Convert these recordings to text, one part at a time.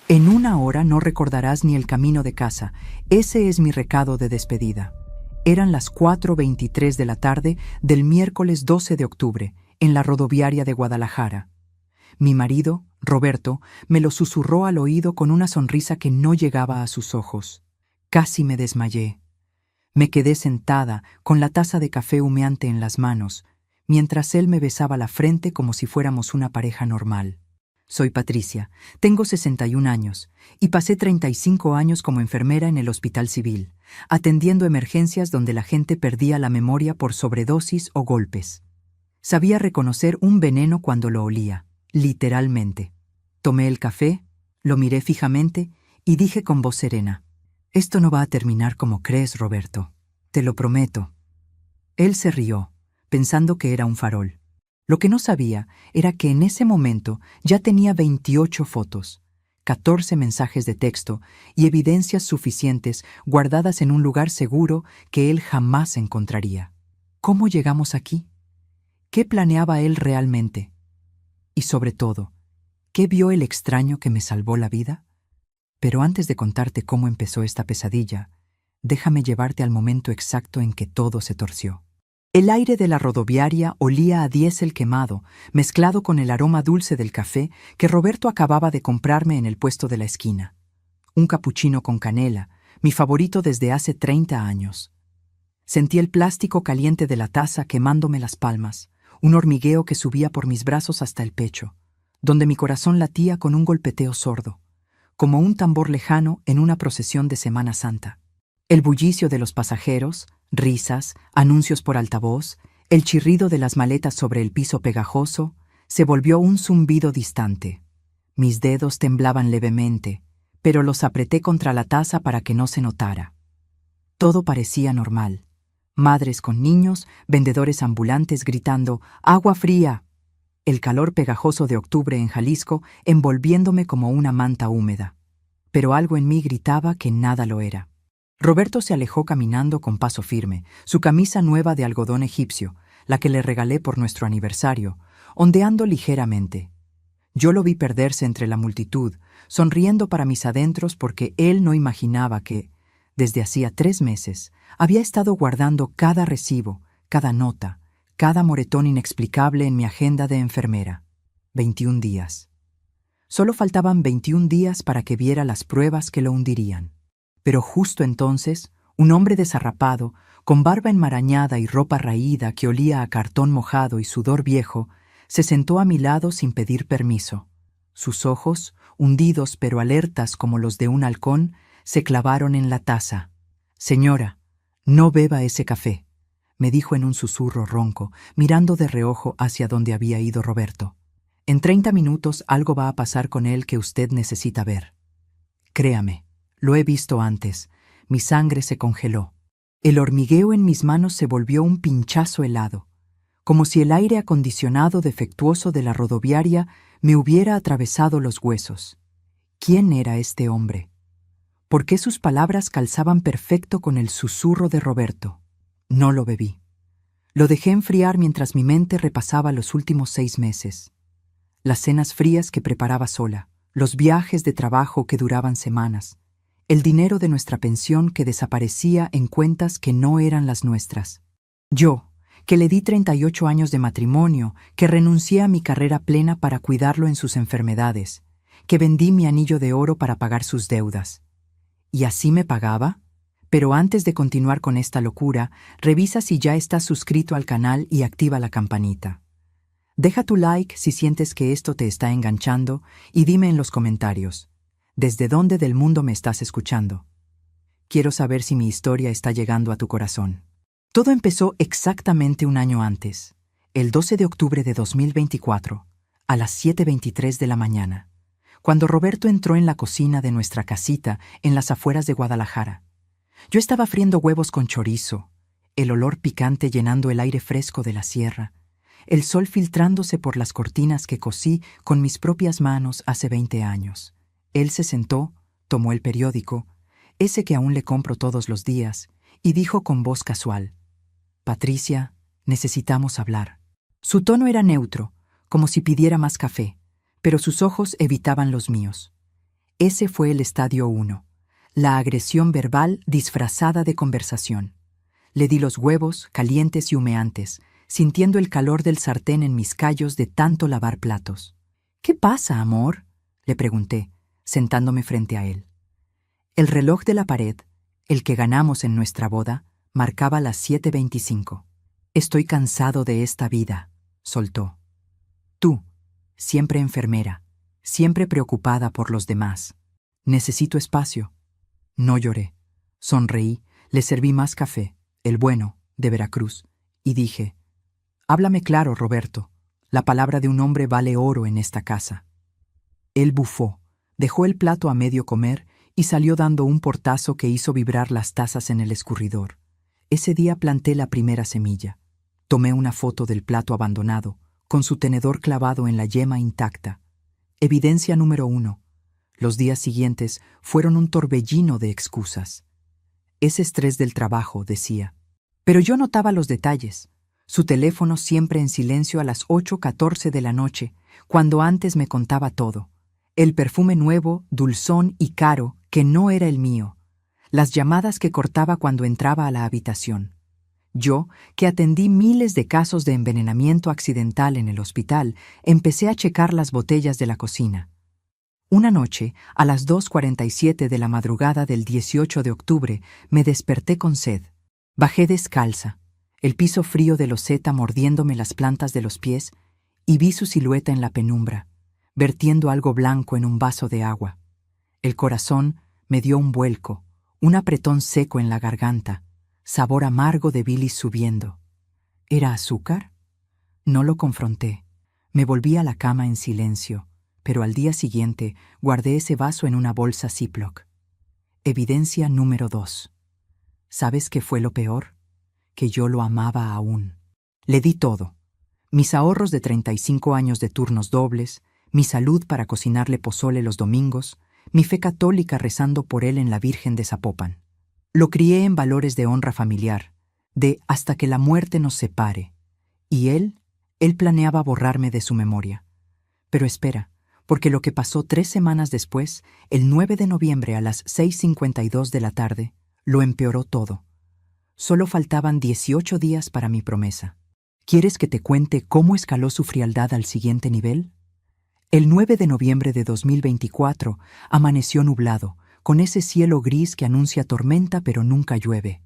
En 1 hora no recordarás ni el camino de casa. Ese es mi recado de despedida. Eran las 4:23 de la tarde del miércoles 12 de octubre, en la rodoviaria de Guadalajara. Mi marido, Roberto, me lo susurró al oído con una sonrisa que no llegaba a sus ojos. Casi me desmayé. Me quedé sentada, con la taza de café humeante en las manos, mientras él me besaba la frente como si fuéramos una pareja normal. Soy Patricia, tengo 61 años y pasé 35 años como enfermera en el Hospital Civil, atendiendo emergencias donde la gente perdía la memoria por sobredosis o golpes. Sabía reconocer un veneno cuando lo olía, literalmente. Tomé el café, lo miré fijamente y dije con voz serena: «Esto no va a terminar como crees, Roberto. Te lo prometo». Él se rió, pensando que era un farol. Lo que no sabía era que en ese momento ya tenía 28 fotos, 14 mensajes de texto y evidencias suficientes guardadas en un lugar seguro que él jamás encontraría. ¿Cómo llegamos aquí? ¿Qué planeaba él realmente? Y sobre todo, ¿qué vio el extraño que me salvó la vida? Pero antes de contarte cómo empezó esta pesadilla, déjame llevarte al momento exacto en que todo se torció. El aire de la rodoviaria olía a diésel quemado, mezclado con el aroma dulce del café que Roberto acababa de comprarme en el puesto de la esquina. Un capuchino con canela, mi favorito desde hace 30 años. Sentí el plástico caliente de la taza quemándome las palmas, un hormigueo que subía por mis brazos hasta el pecho, donde mi corazón latía con un golpeteo sordo, como un tambor lejano en una procesión de Semana Santa. El bullicio de los pasajeros, risas, anuncios por altavoz, el chirrido de las maletas sobre el piso pegajoso, se volvió un zumbido distante. Mis dedos temblaban levemente, pero los apreté contra la taza para que no se notara. Todo parecía normal. Madres con niños, vendedores ambulantes gritando «¡Agua fría!». El calor pegajoso de octubre en Jalisco envolviéndome como una manta húmeda. Pero algo en mí gritaba que nada lo era. Roberto se alejó caminando con paso firme, su camisa nueva de algodón egipcio, la que le regalé por nuestro aniversario, ondeando ligeramente. Yo lo vi perderse entre la multitud, sonriendo para mis adentros porque él no imaginaba que, desde hacía 3 meses, había estado guardando cada recibo, cada nota, cada moretón inexplicable en mi agenda de enfermera. 21 días. Solo faltaban 21 días para que viera las pruebas que lo hundirían. Pero justo entonces, un hombre desarrapado, con barba enmarañada y ropa raída que olía a cartón mojado y sudor viejo, se sentó a mi lado sin pedir permiso. Sus ojos, hundidos pero alertas como los de un halcón, se clavaron en la taza. «Señora, no beba ese café», me dijo en un susurro ronco, mirando de reojo hacia donde había ido Roberto. «En 30 minutos algo va a pasar con él que usted necesita ver. Créame. Lo he visto antes. Mi sangre se congeló. El hormigueo en mis manos se volvió un pinchazo helado, como si el aire acondicionado defectuoso de la rodoviaria me hubiera atravesado los huesos. ¿Quién era este hombre? ¿Por qué sus palabras calzaban perfecto con el susurro de Roberto? No lo bebí. Lo dejé enfriar mientras mi mente repasaba los últimos 6 meses. Las cenas frías que preparaba sola, los viajes de trabajo que duraban semanas, el dinero de nuestra pensión que desaparecía en cuentas que no eran las nuestras. Yo, que le di 38 años de matrimonio, que renuncié a mi carrera plena para cuidarlo en sus enfermedades, que vendí mi anillo de oro para pagar sus deudas. ¿Y así me pagaba? Pero antes de continuar con esta locura, revisa si ya estás suscrito al canal y activa la campanita. Deja tu like si sientes que esto te está enganchando y dime en los comentarios, ¿desde dónde del mundo me estás escuchando? Quiero saber si mi historia está llegando a tu corazón. Todo empezó exactamente 1 año antes, el 12 de octubre de 2024, a las 7:23 de la mañana, cuando Roberto entró en la cocina de nuestra casita en las afueras de Guadalajara. Yo estaba friendo huevos con chorizo, el olor picante llenando el aire fresco de la sierra, el sol filtrándose por las cortinas que cosí con mis propias manos hace 20 años. Él se sentó, tomó el periódico, ese que aún le compro todos los días, y dijo con voz casual: «Patricia, necesitamos hablar». Su tono era neutro, como si pidiera más café, pero sus ojos evitaban los míos. Ese fue el estadio 1, la agresión verbal disfrazada de conversación. Le di los huevos, calientes y humeantes, sintiendo el calor del sartén en mis callos de tanto lavar platos. «¿Qué pasa, amor?», le pregunté, sentándome frente a él. El reloj de la pared, el que ganamos en nuestra boda, marcaba las 7:25. «Estoy cansado de esta vida», soltó. «Tú, siempre enfermera, siempre preocupada por los demás. Necesito espacio». No lloré. Sonreí, le serví más café, el bueno, de Veracruz, y dije: «Háblame claro, Roberto. La palabra de un hombre vale oro en esta casa». Él bufó, dejó el plato a medio comer y salió dando un portazo que hizo vibrar las tazas en el escurridor. Ese día planté la primera semilla. Tomé una foto del plato abandonado, con su tenedor clavado en la yema intacta. Evidencia número 1. Los días siguientes fueron un torbellino de excusas. «Es estrés del trabajo», decía. Pero yo notaba los detalles. Su teléfono siempre en silencio a las 8:14 de la noche, cuando antes me contaba todo. El perfume nuevo, dulzón y caro, que no era el mío. Las llamadas que cortaba cuando entraba a la habitación. Yo, que atendí miles de casos de envenenamiento accidental en el hospital, empecé a checar las botellas de la cocina. Una noche, a las 2:47 de la madrugada del 18 de octubre, me desperté con sed. Bajé descalza, el piso frío de loseta mordiéndome las plantas de los pies, y vi su silueta en la penumbra, vertiendo algo blanco en un vaso de agua. El corazón me dio un vuelco, un apretón seco en la garganta, sabor amargo de bilis subiendo. ¿Era azúcar? No lo confronté. Me volví a la cama en silencio, pero al día siguiente guardé ese vaso en una bolsa Ziploc. Evidencia número 2. ¿Sabes qué fue lo peor? Que yo lo amaba aún. Le di todo. Mis ahorros de 35 años de turnos dobles, mi salud para cocinarle pozole los domingos, mi fe católica rezando por él en la Virgen de Zapopan. Lo crié en valores de honra familiar, de hasta que la muerte nos separe. Y él planeaba borrarme de su memoria. Pero espera, porque lo que pasó 3 semanas después, el 9 de noviembre a las 6:52 de la tarde, lo empeoró todo. Solo faltaban 18 días para mi promesa. ¿Quieres que te cuente cómo escaló su frialdad al siguiente nivel? El 9 de noviembre de 2024 amaneció nublado, con ese cielo gris que anuncia tormenta pero nunca llueve.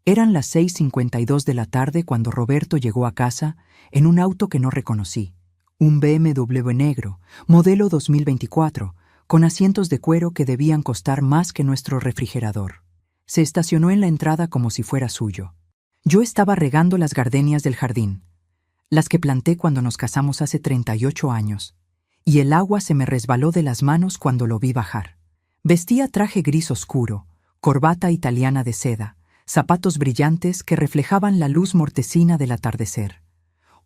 Eran las 6:52 de la tarde cuando Roberto llegó a casa en un auto que no reconocí. Un BMW negro, modelo 2024, con asientos de cuero que debían costar más que nuestro refrigerador. Se estacionó en la entrada como si fuera suyo. Yo estaba regando las gardenias del jardín, las que planté cuando nos casamos hace 38 años, y el agua se me resbaló de las manos cuando lo vi bajar. Vestía traje gris oscuro, corbata italiana de seda, zapatos brillantes que reflejaban la luz mortecina del atardecer.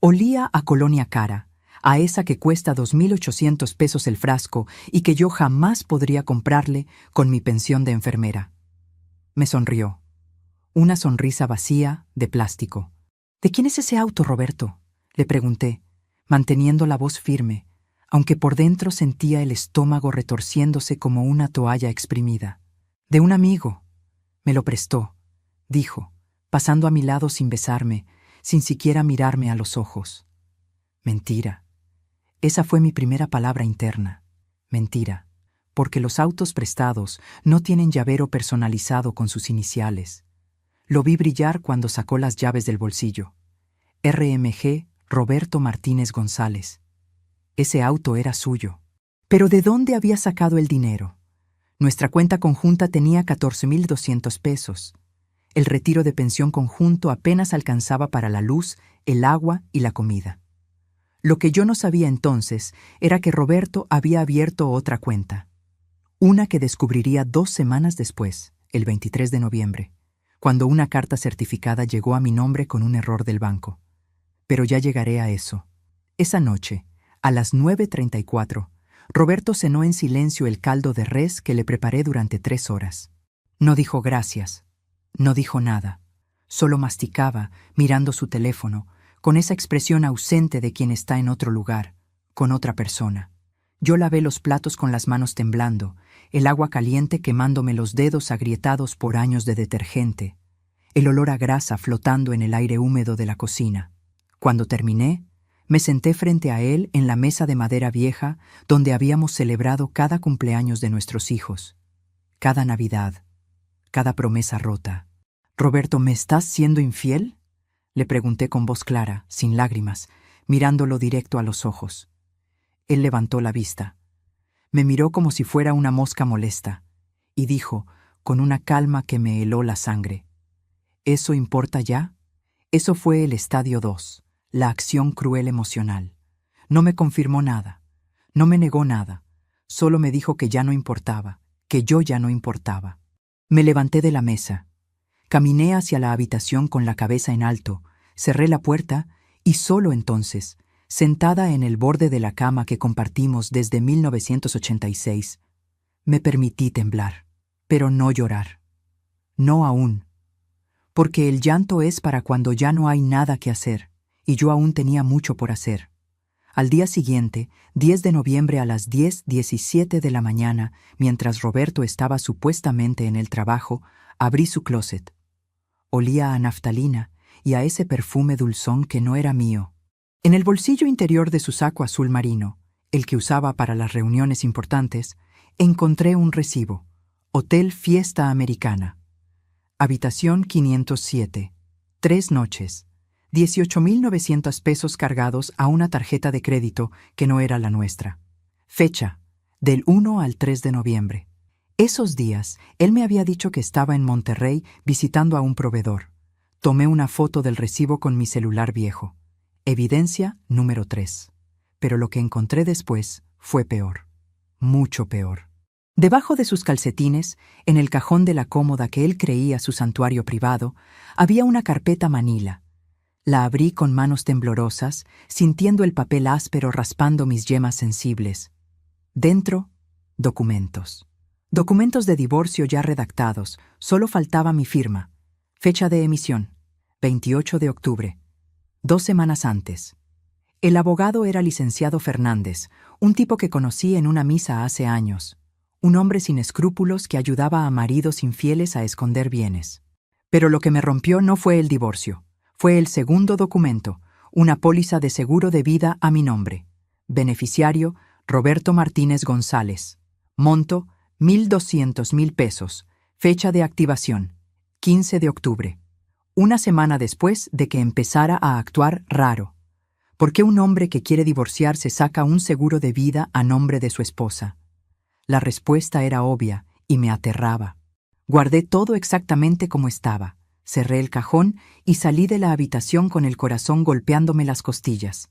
Olía a colonia cara, a esa que cuesta 2.800 pesos el frasco y que yo jamás podría comprarle con mi pensión de enfermera. Me sonrió. Una sonrisa vacía, de plástico. «¿De quién es ese auto, Roberto?», le pregunté, manteniendo la voz firme, aunque por dentro sentía el estómago retorciéndose como una toalla exprimida. «De un amigo. Me lo prestó», dijo, pasando a mi lado sin besarme, sin siquiera mirarme a los ojos. Mentira. Esa fue mi primera palabra interna. Mentira. Porque los autos prestados no tienen llavero personalizado con sus iniciales. Lo vi brillar cuando sacó las llaves del bolsillo. RMG Roberto Martínez González. Ese auto era suyo. ¿Pero de dónde había sacado el dinero? Nuestra cuenta conjunta tenía 14.200 pesos. El retiro de pensión conjunto apenas alcanzaba para la luz, el agua y la comida. Lo que yo no sabía entonces era que Roberto había abierto otra cuenta. Una que descubriría 2 semanas después, el 23 de noviembre, cuando una carta certificada llegó a mi nombre con un error del banco. Pero ya llegaré a eso. Esa noche, a las 9:34, Roberto cenó en silencio el caldo de res que le preparé durante 3 horas. No dijo gracias. No dijo nada. Solo masticaba, mirando su teléfono, con esa expresión ausente de quien está en otro lugar, con otra persona. Yo lavé los platos con las manos temblando, el agua caliente quemándome los dedos agrietados por años de detergente, el olor a grasa flotando en el aire húmedo de la cocina. Cuando terminé, me senté frente a él en la mesa de madera vieja donde habíamos celebrado cada cumpleaños de nuestros hijos, cada Navidad, cada promesa rota. «Roberto, ¿me estás siendo infiel?», le pregunté con voz clara, sin lágrimas, mirándolo directo a los ojos. Él levantó la vista. Me miró como si fuera una mosca molesta, y dijo, con una calma que me heló la sangre: «¿Eso importa ya?». Eso fue el estadio 2, la acción cruel emocional. No me confirmó nada, no me negó nada, solo me dijo que ya no importaba, que yo ya no importaba. Me levanté de la mesa. Caminé hacia la habitación con la cabeza en alto, cerré la puerta y solo entonces, sentada en el borde de la cama que compartimos desde 1986, me permití temblar, pero no llorar. No aún. Porque el llanto es para cuando ya no hay nada que hacer, y yo aún tenía mucho por hacer. Al día siguiente, 10 de noviembre a las 10:17 de la mañana, mientras Roberto estaba supuestamente en el trabajo, abrí su closet. Olía a naftalina y a ese perfume dulzón que no era mío. En el bolsillo interior de su saco azul marino, el que usaba para las reuniones importantes, encontré un recibo: Hotel Fiesta Americana. Habitación 507. 3 noches. 18.900 pesos cargados a una tarjeta de crédito que no era la nuestra. Fecha: del 1 al 3 de noviembre. Esos días, él me había dicho que estaba en Monterrey visitando a un proveedor. Tomé una foto del recibo con mi celular viejo. Evidencia número 3. Pero lo que encontré después fue peor. Mucho peor. Debajo de sus calcetines, en el cajón de la cómoda que él creía su santuario privado, había una carpeta manila. La abrí con manos temblorosas, sintiendo el papel áspero raspando mis yemas sensibles. Dentro, documentos. Documentos de divorcio ya redactados, solo faltaba mi firma. Fecha de emisión: 28 de octubre. 2 semanas antes. El abogado era licenciado Fernández, un tipo que conocí en una misa hace años. Un hombre sin escrúpulos que ayudaba a maridos infieles a esconder bienes. Pero lo que me rompió no fue el divorcio. Fue el segundo documento, una póliza de seguro de vida a mi nombre. Beneficiario: Roberto Martínez González. Monto: 1.200.000 pesos. Fecha de activación: 15 de octubre. Una semana después de que empezara a actuar raro. ¿Por qué un hombre que quiere divorciarse saca un seguro de vida a nombre de su esposa? La respuesta era obvia y me aterraba. Guardé todo exactamente como estaba. Cerré el cajón y salí de la habitación con el corazón golpeándome las costillas.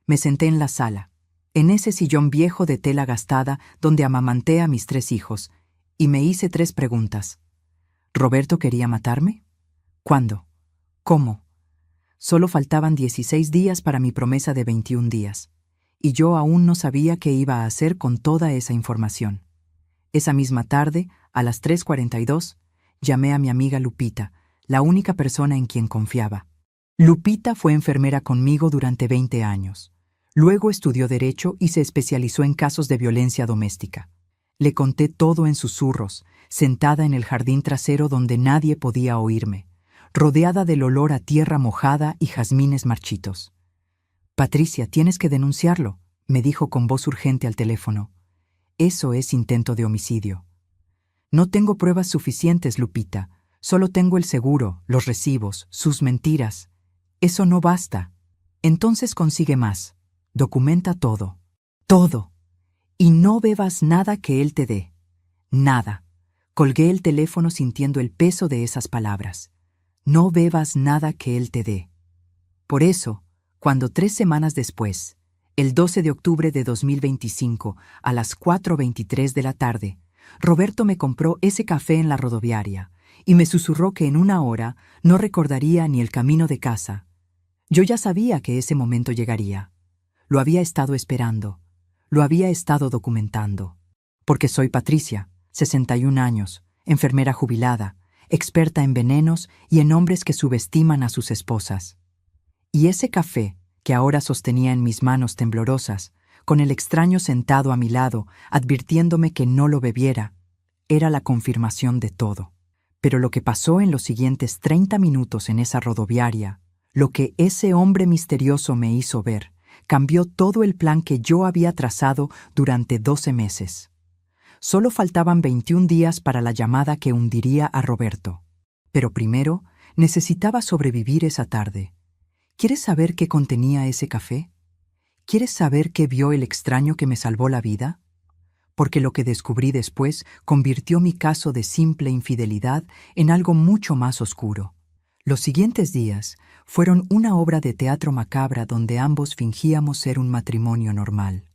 Me senté en la sala, en ese sillón viejo de tela gastada donde amamanté a mis 3 hijos, y me hice 3 preguntas. ¿Roberto quería matarme? ¿Cuándo? ¿Cómo? Solo faltaban 16 días para mi promesa de 21 días, y yo aún no sabía qué iba a hacer con toda esa información. Esa misma tarde, a las 3:42, llamé a mi amiga Lupita, la única persona en quien confiaba. Lupita fue enfermera conmigo durante 20 años. Luego estudió Derecho y se especializó en casos de violencia doméstica. Le conté todo en susurros, sentada en el jardín trasero donde nadie podía oírme, rodeada del olor a tierra mojada y jazmines marchitos. «Patricia, tienes que denunciarlo», me dijo con voz urgente al teléfono. «Eso es intento de homicidio». «No tengo pruebas suficientes, Lupita. Solo tengo el seguro, los recibos, sus mentiras. Eso no basta. Entonces consigue más. Documenta todo. Todo. Y no bebas nada que él te dé. Nada». Colgué el teléfono sintiendo el peso de esas palabras. No bebas nada que él te dé. Por eso, cuando 3 semanas después, el 12 de octubre de 2025, a las 4:23 de la tarde, Roberto me compró ese café en la rodoviaria y me susurró que en 1 hora no recordaría ni el camino de casa. Yo ya sabía que ese momento llegaría. Lo había estado esperando. Lo había estado documentando. Porque soy Patricia, 61 años, enfermera jubilada, experta en venenos y en hombres que subestiman a sus esposas. Y ese café, que ahora sostenía en mis manos temblorosas, con el extraño sentado a mi lado, advirtiéndome que no lo bebiera, era la confirmación de todo. Pero lo que pasó en los siguientes 30 minutos en esa rodoviaria, lo que ese hombre misterioso me hizo ver, cambió todo el plan que yo había trazado durante 12 meses. Solo faltaban 21 días para la llamada que hundiría a Roberto. Pero primero, necesitaba sobrevivir esa tarde. ¿Quieres saber qué contenía ese café? ¿Quieres saber qué vio el extraño que me salvó la vida? Porque lo que descubrí después convirtió mi caso de simple infidelidad en algo mucho más oscuro. Los siguientes días fueron una obra de teatro macabra donde ambos fingíamos ser un matrimonio normal.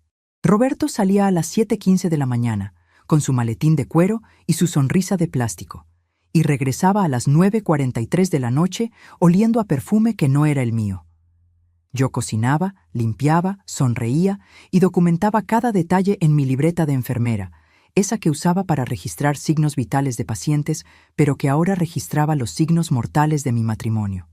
Roberto salía a las 7:15 de la mañana, con su maletín de cuero y su sonrisa de plástico, y regresaba a las 9:43 de la noche oliendo a perfume que no era el mío. Yo cocinaba, limpiaba, sonreía y documentaba cada detalle en mi libreta de enfermera, esa que usaba para registrar signos vitales de pacientes, pero que ahora registraba los signos mortales de mi matrimonio.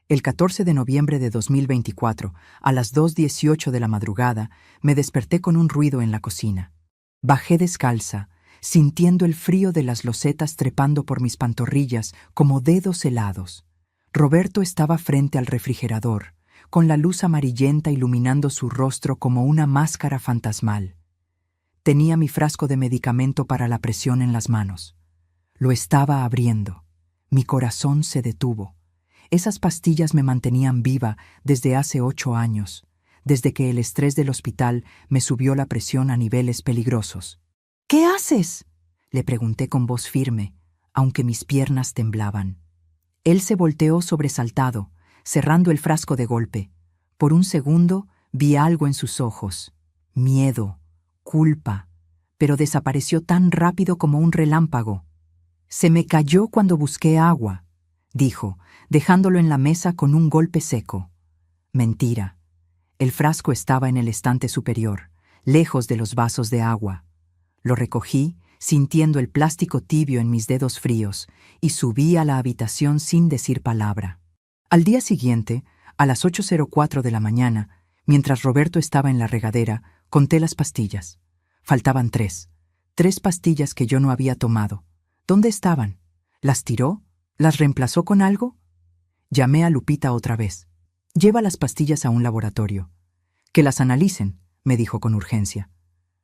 El 14 de noviembre de 2024, a las 2:18 de la madrugada, me desperté con un ruido en la cocina. Bajé descalza, sintiendo el frío de las losetas trepando por mis pantorrillas como dedos helados. Roberto estaba frente al refrigerador, con la luz amarillenta iluminando su rostro como una máscara fantasmal. Tenía mi frasco de medicamento para la presión en las manos. Lo estaba abriendo. Mi corazón se detuvo. Esas pastillas me mantenían viva desde hace 8 años, desde que el estrés del hospital me subió la presión a niveles peligrosos. ¿Qué haces?, le pregunté con voz firme, aunque mis piernas temblaban. Él se volteó sobresaltado, cerrando el frasco de golpe. Por un segundo vi algo en sus ojos. Miedo, culpa, pero desapareció tan rápido como un relámpago. Se me cayó cuando busqué agua, dijo, dejándolo en la mesa con un golpe seco. Mentira. El frasco estaba en el estante superior, lejos de los vasos de agua. Lo recogí, sintiendo el plástico tibio en mis dedos fríos, y subí a la habitación sin decir palabra. Al día siguiente, a las 8:04 de la mañana, mientras Roberto estaba en la regadera, conté las pastillas. Faltaban 3. 3 pastillas que yo no había tomado. ¿Dónde estaban? ¿Las tiró? ¿Las reemplazó con algo? Llamé a Lupita otra vez. Lleva las pastillas a un laboratorio. Que las analicen, me dijo con urgencia.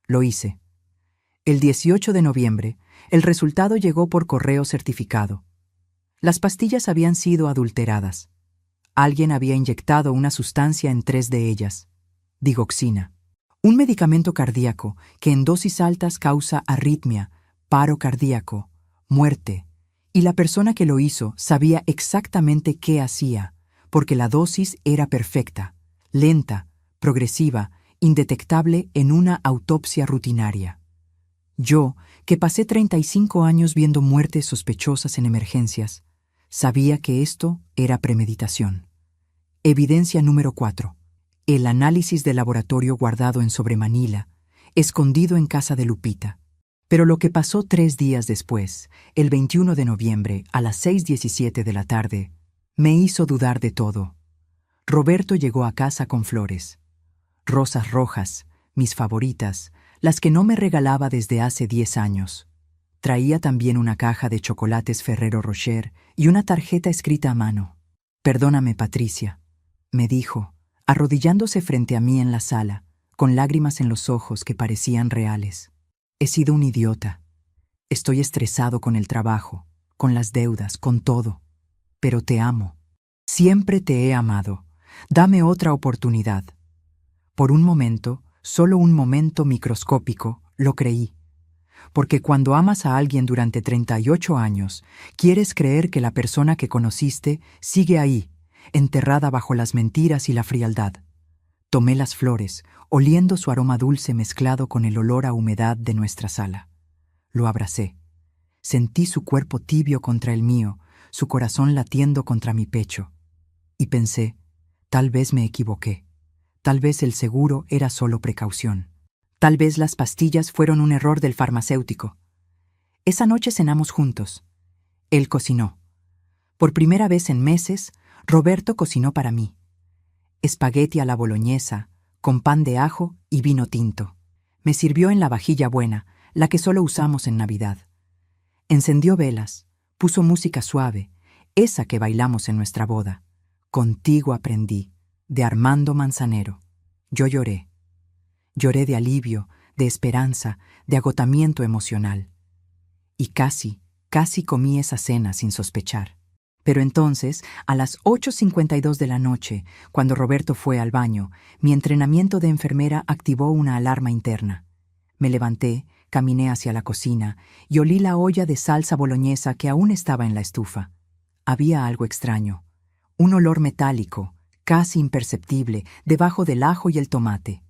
Lo hice. El 18 de noviembre, el resultado llegó por correo certificado. Las pastillas habían sido adulteradas. Alguien había inyectado una sustancia en 3 de ellas. Digoxina. Un medicamento cardíaco que en dosis altas causa arritmia, paro cardíaco, muerte. Y la persona que lo hizo sabía exactamente qué hacía, porque la dosis era perfecta, lenta, progresiva, indetectable en una autopsia rutinaria. Yo, que pasé 35 años viendo muertes sospechosas en emergencias, sabía que esto era premeditación. Evidencia número 4. El análisis de laboratorio guardado en sobremanila, escondido en casa de Lupita. Pero lo que pasó 3 días después, el 21 de noviembre, a las 6:17 de la tarde, me hizo dudar de todo. Roberto llegó a casa con flores. Rosas rojas, mis favoritas, las que no me regalaba desde hace 10 años. Traía también una caja de chocolates Ferrero Rocher y una tarjeta escrita a mano. «Perdóname, Patricia», me dijo, arrodillándose frente a mí en la sala, con lágrimas en los ojos que parecían reales. «He sido un idiota. Estoy estresado con el trabajo, con las deudas, con todo. Pero te amo. Siempre te he amado. Dame otra oportunidad». Por un momento, solo un momento microscópico, lo creí. Porque cuando amas a alguien durante 38 años, quieres creer que la persona que conociste sigue ahí, enterrada bajo las mentiras y la frialdad. Tomé las flores, oliendo su aroma dulce mezclado con el olor a humedad de nuestra sala. Lo abracé. Sentí su cuerpo tibio contra el mío, su corazón latiendo contra mi pecho. Y pensé, tal vez me equivoqué. Tal vez el seguro era solo precaución. Tal vez las pastillas fueron un error del farmacéutico. Esa noche cenamos juntos. Él cocinó. Por primera vez en meses, Roberto cocinó para mí. Espagueti a la boloñesa, con pan de ajo y vino tinto. Me sirvió en la vajilla buena, la que solo usamos en Navidad. Encendió velas, puso música suave, esa que bailamos en nuestra boda. Contigo aprendí, de Armando Manzanero. Yo lloré. Lloré de alivio, de esperanza, de agotamiento emocional. Y casi comí esa cena sin sospechar. Pero entonces, a las 8:52 de la noche, cuando Roberto fue al baño, mi entrenamiento de enfermera activó una alarma interna. Me levanté, caminé hacia la cocina y olí la olla de salsa boloñesa que aún estaba en la estufa. Había algo extraño, un olor metálico, casi imperceptible, debajo del ajo y el tomate.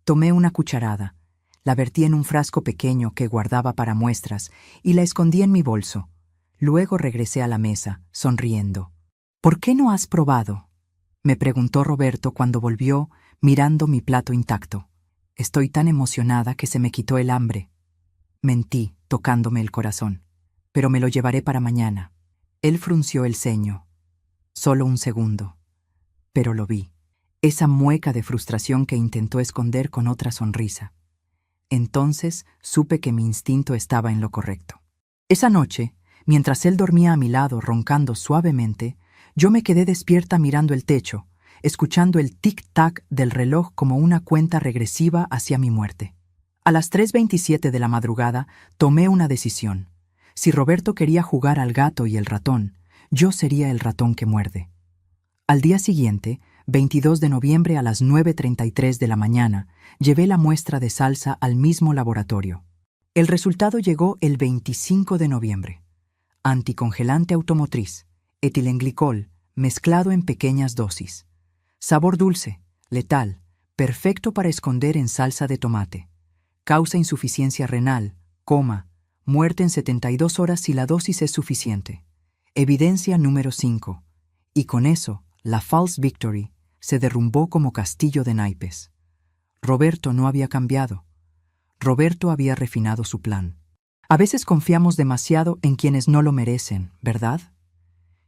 Tomé una cucharada, la vertí en un frasco pequeño que guardaba para muestras y la escondí en mi bolso. Luego regresé a la mesa, sonriendo. ¿Por qué no has probado?, me preguntó Roberto cuando volvió, mirando mi plato intacto. Estoy tan emocionada que se me quitó el hambre. Mentí, tocándome el corazón. Pero me lo llevaré para mañana. Él frunció el ceño. Solo un segundo. Pero lo vi. Esa mueca de frustración que intentó esconder con otra sonrisa. Entonces supe que mi instinto estaba en lo correcto. Esa noche, mientras él dormía a mi lado roncando suavemente, yo me quedé despierta mirando el techo, escuchando el tic-tac del reloj como una cuenta regresiva hacia mi muerte. A las 3:27 de la madrugada tomé una decisión. Si Roberto quería jugar al gato y el ratón, yo sería el ratón que muerde. Al día siguiente, 22 de noviembre a las 9:33 de la mañana, llevé la muestra de salsa al mismo laboratorio. El resultado llegó el 25 de noviembre. Anticongelante automotriz, etilenglicol, mezclado en pequeñas dosis. Sabor dulce, letal, perfecto para esconder en salsa de tomate. Causa insuficiencia renal, coma, muerte en 72 horas si la dosis es suficiente. Evidencia número 5. Y con eso, la false victory se derrumbó como castillo de naipes. Roberto no había cambiado. Roberto había refinado su plan. A veces confiamos demasiado en quienes no lo merecen, ¿verdad?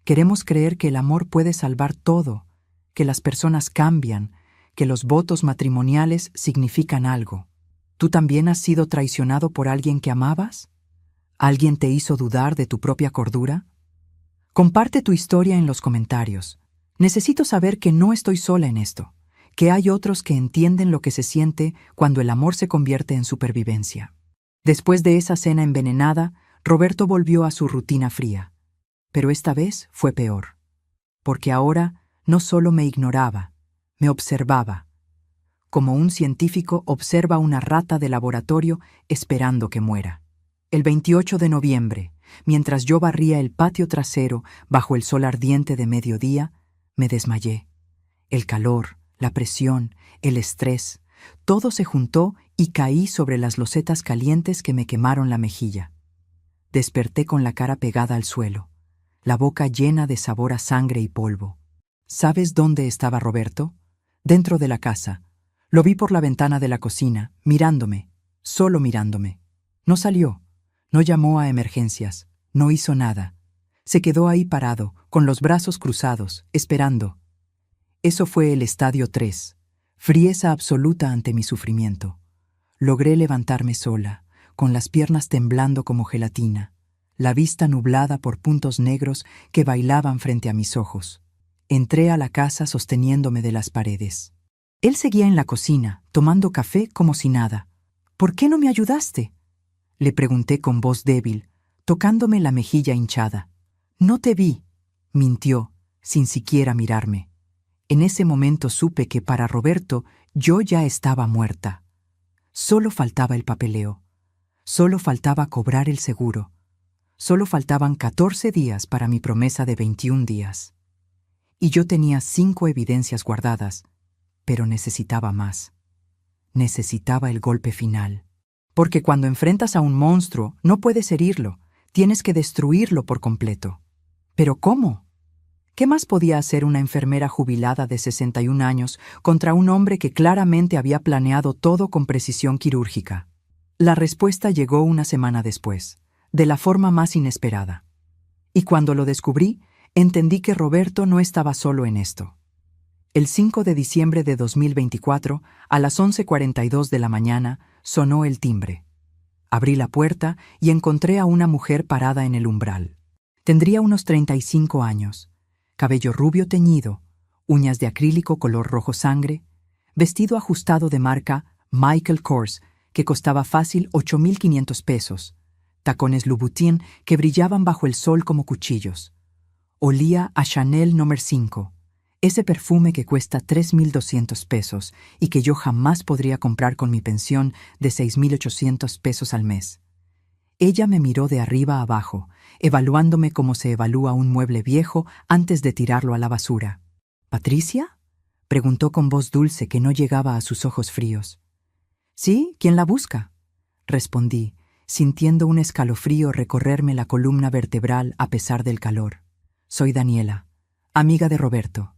Queremos creer que el amor puede salvar todo, que las personas cambian, que los votos matrimoniales significan algo. ¿Tú también has sido traicionado por alguien que amabas? ¿Alguien te hizo dudar de tu propia cordura? Comparte tu historia en los comentarios. Necesito saber que no estoy sola en esto, que hay otros que entienden lo que se siente cuando el amor se convierte en supervivencia. Después de esa cena envenenada, Roberto volvió a su rutina fría. Pero esta vez fue peor, porque ahora no solo me ignoraba, me observaba, como un científico observa una rata de laboratorio esperando que muera. El 28 de noviembre, mientras yo barría el patio trasero bajo el sol ardiente de mediodía, me desmayé. El calor, la presión, el estrés, todo se juntó y caí sobre las losetas calientes que me quemaron la mejilla. Desperté con la cara pegada al suelo, la boca llena de sabor a sangre y polvo. ¿Sabes dónde estaba Roberto? Dentro de la casa. Lo vi por la ventana de la cocina, mirándome, solo mirándome. No salió, no llamó a emergencias, no hizo nada. Se quedó ahí parado, con los brazos cruzados, esperando. Eso fue el estadio 3, frieza absoluta ante mi sufrimiento. Logré levantarme sola, con las piernas temblando como gelatina, la vista nublada por puntos negros que bailaban frente a mis ojos. Entré a la casa sosteniéndome de las paredes. Él seguía en la cocina, tomando café como si nada. ¿Por qué no me ayudaste?, le pregunté con voz débil, tocándome la mejilla hinchada. No te vi, mintió, sin siquiera mirarme. En ese momento supe que para Roberto yo ya estaba muerta. Solo faltaba el papeleo. Solo faltaba cobrar el seguro. Solo faltaban 14 días para mi promesa de 21 días. Y yo tenía 5 evidencias guardadas, pero necesitaba más. Necesitaba el golpe final. Porque cuando enfrentas a un monstruo, no puedes herirlo, tienes que destruirlo por completo. ¿Pero cómo? ¿Qué más podía hacer una enfermera jubilada de 61 años contra un hombre que claramente había planeado todo con precisión quirúrgica? La respuesta llegó una semana después, de la forma más inesperada. Y cuando lo descubrí, entendí que Roberto no estaba solo en esto. El 5 de diciembre de 2024, a las 11:42 de la mañana, sonó el timbre. Abrí la puerta y encontré a una mujer parada en el umbral. Tendría unos 35 años, cabello rubio teñido, uñas de acrílico color rojo sangre, vestido ajustado de marca Michael Kors, que costaba fácil 8.500 pesos, tacones Louboutin que brillaban bajo el sol como cuchillos. Olía a Chanel No. 5, ese perfume que cuesta 3.200 pesos y que yo jamás podría comprar con mi pensión de 6.800 pesos al mes. Ella me miró de arriba a abajo, evaluándome como se evalúa un mueble viejo antes de tirarlo a la basura. ¿Patricia?, preguntó con voz dulce que no llegaba a sus ojos fríos. «Sí, ¿quién la busca?», respondí, sintiendo un escalofrío recorrerme la columna vertebral a pesar del calor. «Soy Daniela, amiga de Roberto.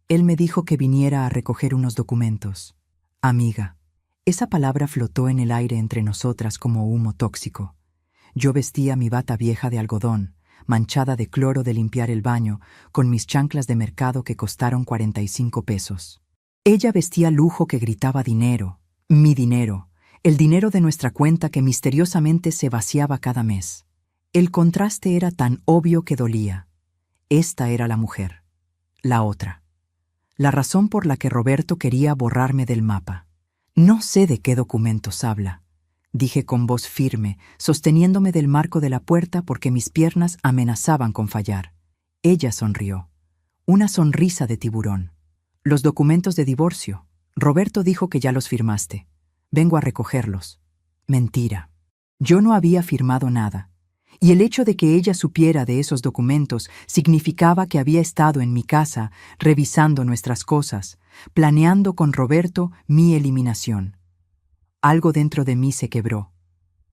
Él me dijo que viniera a recoger unos documentos». Amiga. Esa palabra flotó en el aire entre nosotras como humo tóxico. Yo vestía mi bata vieja de algodón, manchada de cloro de limpiar el baño, con mis chanclas de mercado que costaron 45 pesos. Ella vestía lujo que gritaba dinero, mi dinero, el dinero de nuestra cuenta que misteriosamente se vaciaba cada mes. El contraste era tan obvio que dolía. Esta era la mujer, la otra. La razón por la que Roberto quería borrarme del mapa. «No sé de qué documentos habla», dije con voz firme, sosteniéndome del marco de la puerta porque mis piernas amenazaban con fallar. Ella sonrió. Una sonrisa de tiburón. «Los documentos de divorcio. Roberto dijo que ya los firmaste. Vengo a recogerlos». Mentira. Yo no había firmado nada. Y el hecho de que ella supiera de esos documentos significaba que había estado en mi casa revisando nuestras cosas, planeando con Roberto mi eliminación. Algo dentro de mí se quebró.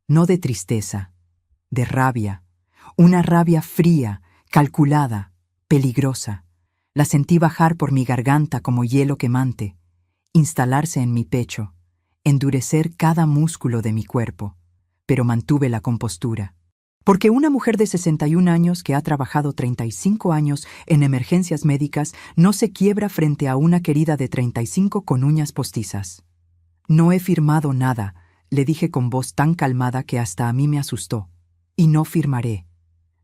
No de tristeza, de rabia. Una rabia fría, calculada, peligrosa. La sentí bajar por mi garganta como hielo quemante, instalarse en mi pecho, endurecer cada músculo de mi cuerpo, pero mantuve la compostura. Porque una mujer de 61 años que ha trabajado 35 años en emergencias médicas no se quiebra frente a una querida de 35 con uñas postizas. «No he firmado nada», le dije con voz tan calmada que hasta a mí me asustó. «Y no firmaré.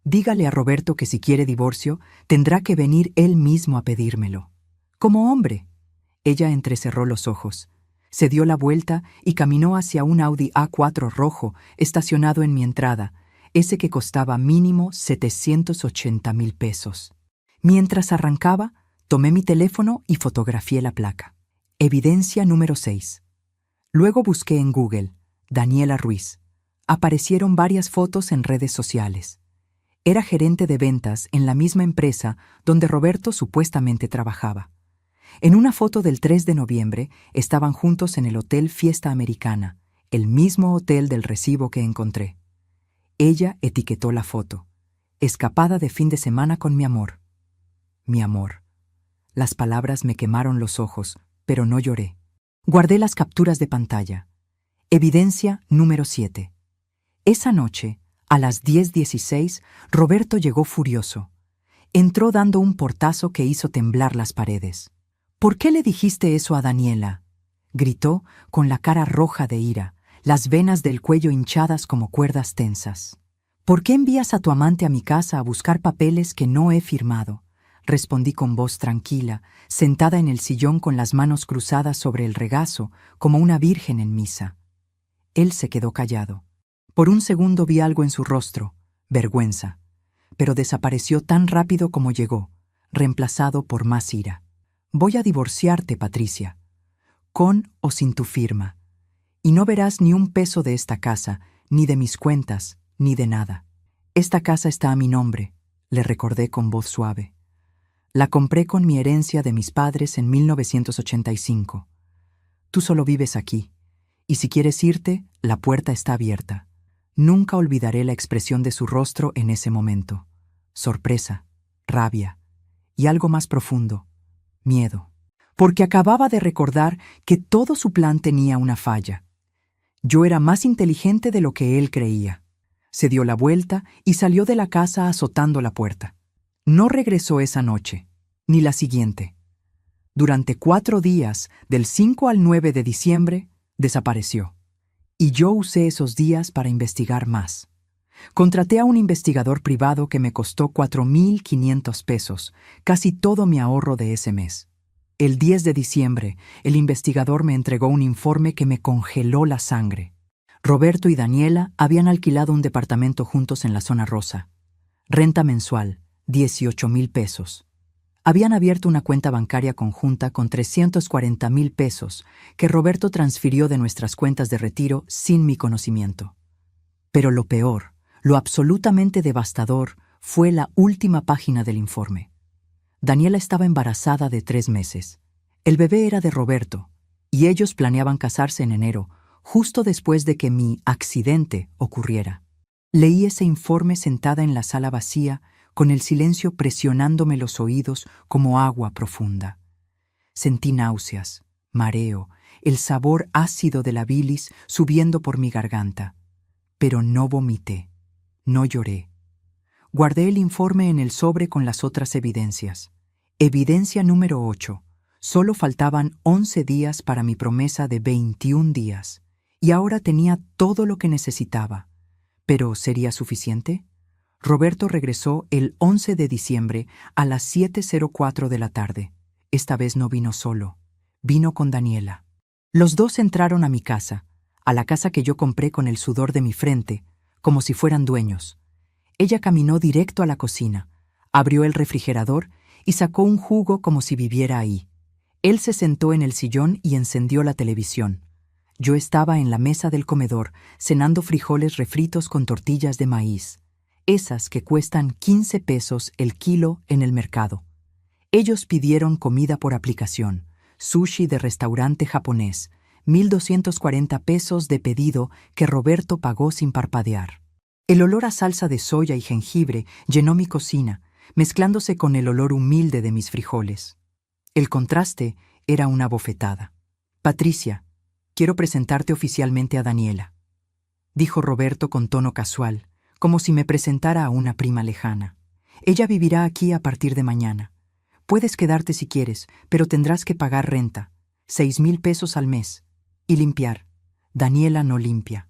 Dígale a Roberto que si quiere divorcio, tendrá que venir él mismo a pedírmelo. Como hombre». Ella entrecerró los ojos, se dio la vuelta y caminó hacia un Audi A4 rojo estacionado en mi entrada, ese que costaba mínimo 780.000 pesos. Mientras arrancaba, tomé mi teléfono y fotografié la placa. Evidencia número 6. Luego busqué en Google, Daniela Ruiz. Aparecieron varias fotos en redes sociales. Era gerente de ventas en la misma empresa donde Roberto supuestamente trabajaba. En una foto del 3 de noviembre estaban juntos en el Hotel Fiesta Americana, el mismo hotel del recibo que encontré. Ella etiquetó la foto. «Escapada de fin de semana con mi amor». Mi amor. Las palabras me quemaron los ojos, pero no lloré. Guardé las capturas de pantalla. Evidencia número 7. Esa noche, a las 10:16, Roberto llegó furioso. Entró dando un portazo que hizo temblar las paredes. «¿Por qué le dijiste eso a Daniela?», gritó con la cara roja de ira, las venas del cuello hinchadas como cuerdas tensas. «¿Por qué envías a tu amante a mi casa a buscar papeles que no he firmado?», respondí con voz tranquila, sentada en el sillón con las manos cruzadas sobre el regazo, como una virgen en misa. Él se quedó callado. Por un segundo vi algo en su rostro, vergüenza, pero desapareció tan rápido como llegó, reemplazado por más ira. «Voy a divorciarte, Patricia, con o sin tu firma. Y no verás ni un peso de esta casa, ni de mis cuentas, ni de nada. Esta casa está a mi nombre», le recordé con voz suave. «La compré con mi herencia de mis padres en 1985. Tú solo vives aquí, y si quieres irte, la puerta está abierta». Nunca olvidaré la expresión de su rostro en ese momento. Sorpresa, rabia y algo más profundo, miedo. Porque acababa de recordar que todo su plan tenía una falla. Yo era más inteligente de lo que él creía. Se dio la vuelta y salió de la casa azotando la puerta. No regresó esa noche, ni la siguiente. Durante 4 días, del 5 al 9 de diciembre, desapareció. Y yo usé esos días para investigar más. Contraté a un investigador privado que me costó 4.500 pesos, casi todo mi ahorro de ese mes. El 10 de diciembre, el investigador me entregó un informe que me congeló la sangre. Roberto y Daniela habían alquilado un departamento juntos en la zona rosa. Renta mensual, 18.000 pesos. Habían abierto una cuenta bancaria conjunta con 340.000 pesos que Roberto transfirió de nuestras cuentas de retiro sin mi conocimiento. Pero lo peor, lo absolutamente devastador, fue la última página del informe. Daniela estaba embarazada de 3 meses. El bebé era de Roberto, y ellos planeaban casarse en enero, justo después de que mi accidente ocurriera. Leí ese informe sentada en la sala vacía, con el silencio presionándome los oídos como agua profunda. Sentí náuseas, mareo, el sabor ácido de la bilis subiendo por mi garganta. Pero no vomité, no lloré. Guardé el informe en el sobre con las otras evidencias. Evidencia número 8. Solo faltaban 11 días para mi promesa de 21 días. Y ahora tenía todo lo que necesitaba. ¿Pero sería suficiente? Roberto regresó el 11 de diciembre a las 7:04 de la tarde. Esta vez no vino solo. Vino con Daniela. Los dos entraron a mi casa, a la casa que yo compré con el sudor de mi frente, como si fueran dueños. Ella caminó directo a la cocina, abrió el refrigerador y sacó un jugo como si viviera ahí. Él se sentó en el sillón y encendió la televisión. Yo estaba en la mesa del comedor, cenando frijoles refritos con tortillas de maíz, esas que cuestan 15 pesos el kilo en el mercado. Ellos pidieron comida por aplicación, sushi de restaurante japonés, 1.240 pesos de pedido que Roberto pagó sin parpadear. El olor a salsa de soya y jengibre llenó mi cocina, mezclándose con el olor humilde de mis frijoles. El contraste era una bofetada. «Patricia, quiero presentarte oficialmente a Daniela», dijo Roberto con tono casual, como si me presentara a una prima lejana. «Ella vivirá aquí a partir de mañana. Puedes quedarte si quieres, pero tendrás que pagar renta, 6.000 pesos al mes, y limpiar. Daniela no limpia».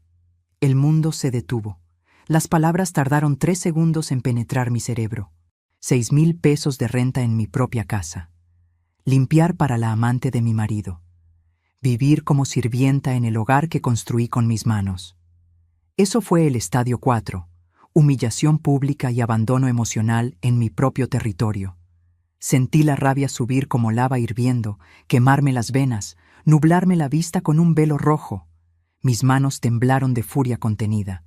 El mundo se detuvo. Las palabras tardaron 3 segundos en penetrar mi cerebro. 6.000 pesos de renta en mi propia casa. Limpiar para la amante de mi marido. Vivir como sirvienta en el hogar que construí con mis manos. Eso fue el estadio 4, humillación pública y abandono emocional en mi propio territorio. Sentí la rabia subir como lava hirviendo, quemarme las venas, nublarme la vista con un velo rojo. Mis manos temblaron de furia contenida.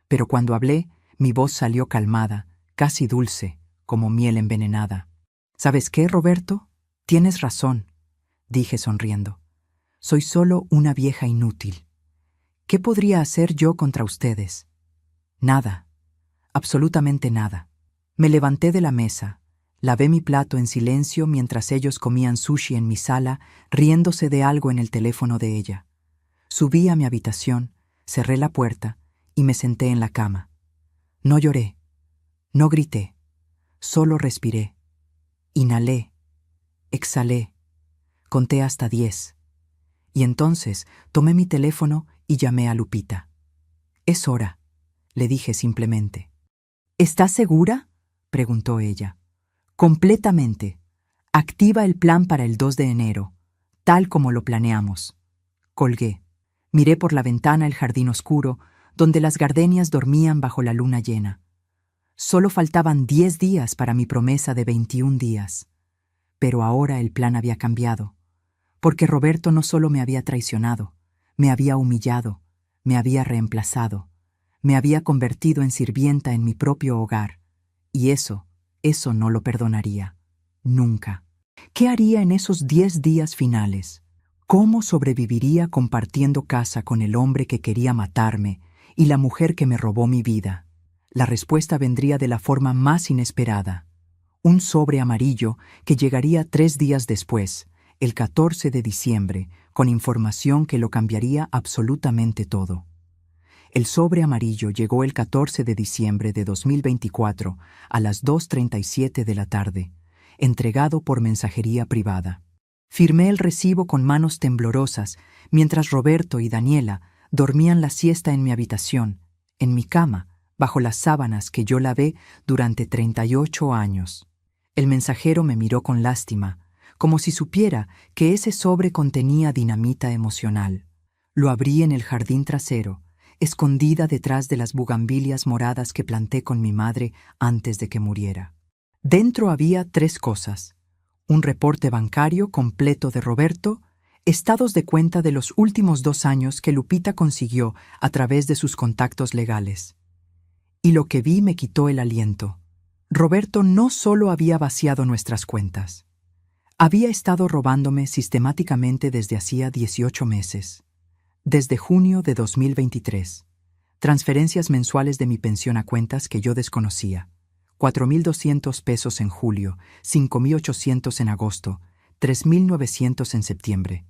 Pero cuando hablé, mi voz salió calmada, casi dulce, como miel envenenada. «¿Sabes qué, Roberto? Tienes razón», dije sonriendo. «Soy solo una vieja inútil. ¿Qué podría hacer yo contra ustedes? Nada, absolutamente nada». Me levanté de la mesa, lavé mi plato en silencio mientras ellos comían sushi en mi sala, riéndose de algo en el teléfono de ella. Subí a mi habitación, cerré la puerta y me senté en la cama. No lloré, no grité, solo respiré. Inhalé, exhalé, conté hasta 10. Y entonces tomé mi teléfono y llamé a Lupita. «Es hora», le dije simplemente. «¿Estás segura?», preguntó ella. «Completamente. Activa el plan para el 2 de enero, tal como lo planeamos». Colgué. Miré por la ventana el jardín oscuro, donde las gardenias dormían bajo la luna llena. Solo faltaban 10 días para mi promesa de 21 días. Pero ahora el plan había cambiado, porque Roberto no solo me había traicionado, me había humillado, me había reemplazado, me había convertido en sirvienta en mi propio hogar. Y eso no lo perdonaría. Nunca. ¿Qué haría en esos 10 días finales? ¿Cómo sobreviviría compartiendo casa con el hombre que quería matarme y la mujer que me robó mi vida? La respuesta vendría de la forma más inesperada. Un sobre amarillo que llegaría 3 días después, el 14 de diciembre, con información que lo cambiaría absolutamente todo. El sobre amarillo llegó el 14 de diciembre de 2024 a las 2:37 de la tarde, entregado por mensajería privada. Firmé el recibo con manos temblorosas, mientras Roberto y Daniela dormían la siesta en mi habitación, en mi cama, bajo las sábanas que yo lavé durante 38 años. El mensajero me miró con lástima, como si supiera que ese sobre contenía dinamita emocional. Lo abrí en el jardín trasero, escondida detrás de las bugambilias moradas que planté con mi madre antes de que muriera. Dentro había 3 cosas: un reporte bancario completo de Roberto, estados de cuenta de los últimos 2 años que Lupita consiguió a través de sus contactos legales. Y lo que vi me quitó el aliento. Roberto no solo había vaciado nuestras cuentas, había estado robándome sistemáticamente desde hacía 18 meses. Desde junio de 2023. Transferencias mensuales de mi pensión a cuentas que yo desconocía. 4,200 pesos en julio, 5,800 en agosto, 3,900 en septiembre.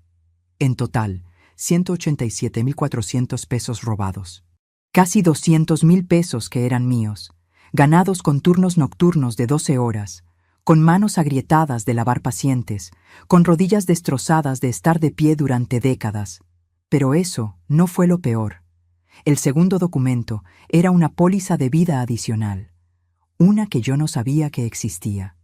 En total, 187,400 pesos robados. Casi 200,000 pesos que eran míos, ganados con turnos nocturnos de 12 horas, con manos agrietadas de lavar pacientes, con rodillas destrozadas de estar de pie durante décadas. Pero eso no fue lo peor. El segundo documento era una póliza de vida adicional, una que yo no sabía que existía.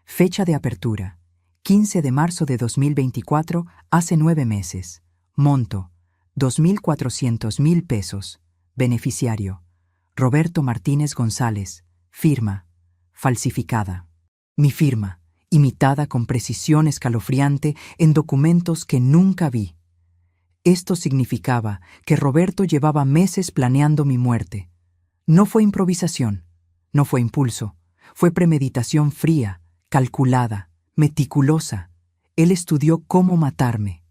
Fecha de apertura: 15 de marzo de 2024, hace 9 meses. Monto: 2,400,000 pesos. Beneficiario: Roberto Martínez González. Firma: falsificada. Mi firma, imitada con precisión escalofriante en documentos que nunca vi. Esto significaba que Roberto llevaba meses planeando mi muerte. No fue improvisación, no fue impulso, fue premeditación fría, calculada, meticulosa. Él estudió cómo matarme,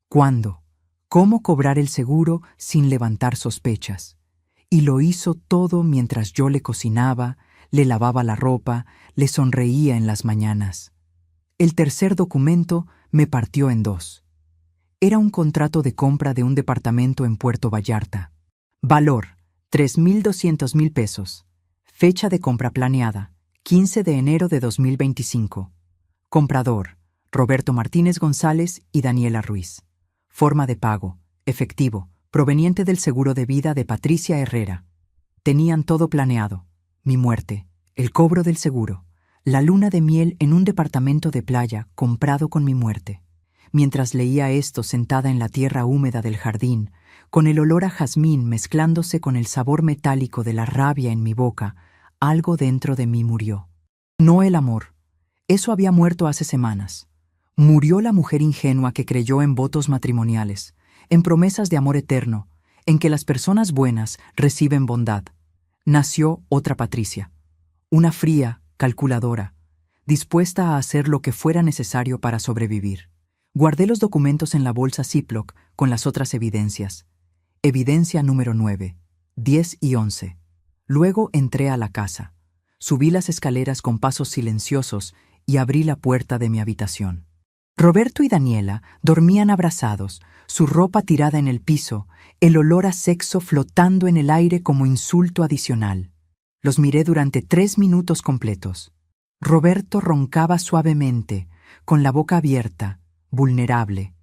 cuándo, cómo cobrar el seguro sin levantar sospechas. Y lo hizo todo mientras yo le cocinaba, le lavaba la ropa, le sonreía en las mañanas. El tercer documento me partió en 2. Era un contrato de compra de un departamento en Puerto Vallarta. Valor: 3,200,000 pesos. Fecha de compra planeada: 15 de enero de 2025. Comprador: Roberto Martínez González y Daniela Ruiz. Forma de pago: efectivo, proveniente del seguro de vida de Patricia Herrera. Tenían todo planeado: mi muerte, el cobro del seguro, la luna de miel en un departamento de playa comprado con mi muerte. Mientras leía esto sentada en la tierra húmeda del jardín, con el olor a jazmín mezclándose con el sabor metálico de la rabia en mi boca, algo dentro de mí murió. No el amor. Eso había muerto hace semanas. Murió la mujer ingenua que creyó en votos matrimoniales, en promesas de amor eterno, en que las personas buenas reciben bondad. Nació otra Patricia, una fría, calculadora, dispuesta a hacer lo que fuera necesario para sobrevivir. Guardé los documentos en la bolsa Ziploc con las otras evidencias. Evidencia número 9, 10 y 11. Luego entré a la casa. Subí las escaleras con pasos silenciosos y abrí la puerta de mi habitación. Roberto y Daniela dormían abrazados, su ropa tirada en el piso, el olor a sexo flotando en el aire como insulto adicional. Los miré durante 3 minutos completos. Roberto roncaba suavemente, con la boca abierta, vulnerable.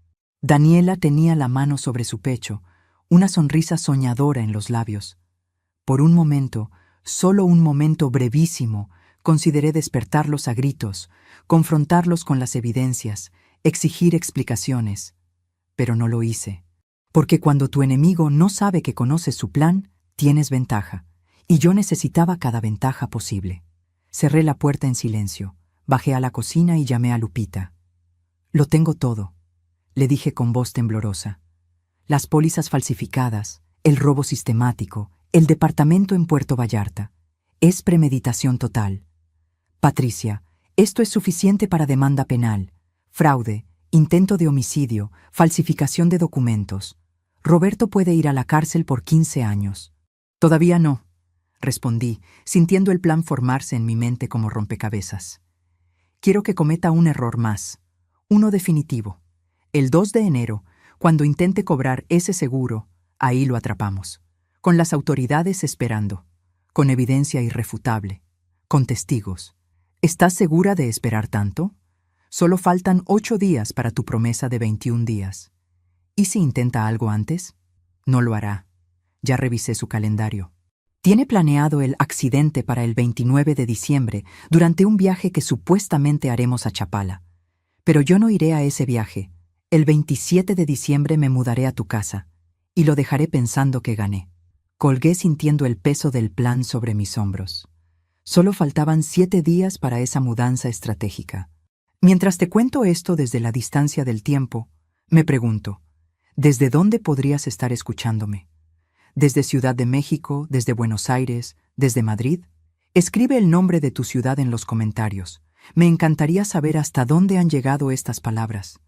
Daniela tenía la mano sobre su pecho, una sonrisa soñadora en los labios. Por un momento, solo un momento brevísimo, consideré despertarlos a gritos, confrontarlos con las evidencias, exigir explicaciones. Pero no lo hice, porque cuando tu enemigo no sabe que conoces su plan, tienes ventaja, y yo necesitaba cada ventaja posible. Cerré la puerta en silencio, bajé a la cocina y llamé a Lupita. «Lo tengo todo», le dije con voz temblorosa. «Las pólizas falsificadas, el robo sistemático, el departamento en Puerto Vallarta. Es premeditación total. Patricia, esto es suficiente para demanda penal, fraude, intento de homicidio, falsificación de documentos. Roberto puede ir a la cárcel por 15 años». «Todavía no», respondí, sintiendo el plan formarse en mi mente como rompecabezas. «Quiero que cometa un error más, uno definitivo. El 2 de enero, cuando intente cobrar ese seguro, ahí lo atrapamos, con las autoridades esperando, con evidencia irrefutable, con testigos. ¿Estás segura de esperar tanto? Solo faltan 8 días para tu promesa de 21 días. ¿Y si intenta algo antes? No lo hará. Ya revisé su calendario. Tiene planeado el accidente para el 29 de diciembre durante un viaje que supuestamente haremos a Chapala. Pero yo no iré a ese viaje. El 27 de diciembre me mudaré a tu casa y lo dejaré pensando que gané. Colgué sintiendo el peso del plan sobre mis hombros. Solo faltaban 7 días para esa mudanza estratégica. Mientras te cuento esto desde la distancia del tiempo, me pregunto, ¿desde dónde podrías estar escuchándome? ¿Desde Ciudad de México, desde Buenos Aires, desde Madrid? Escribe el nombre de tu ciudad en los comentarios. Me encantaría saber hasta dónde han llegado estas palabras.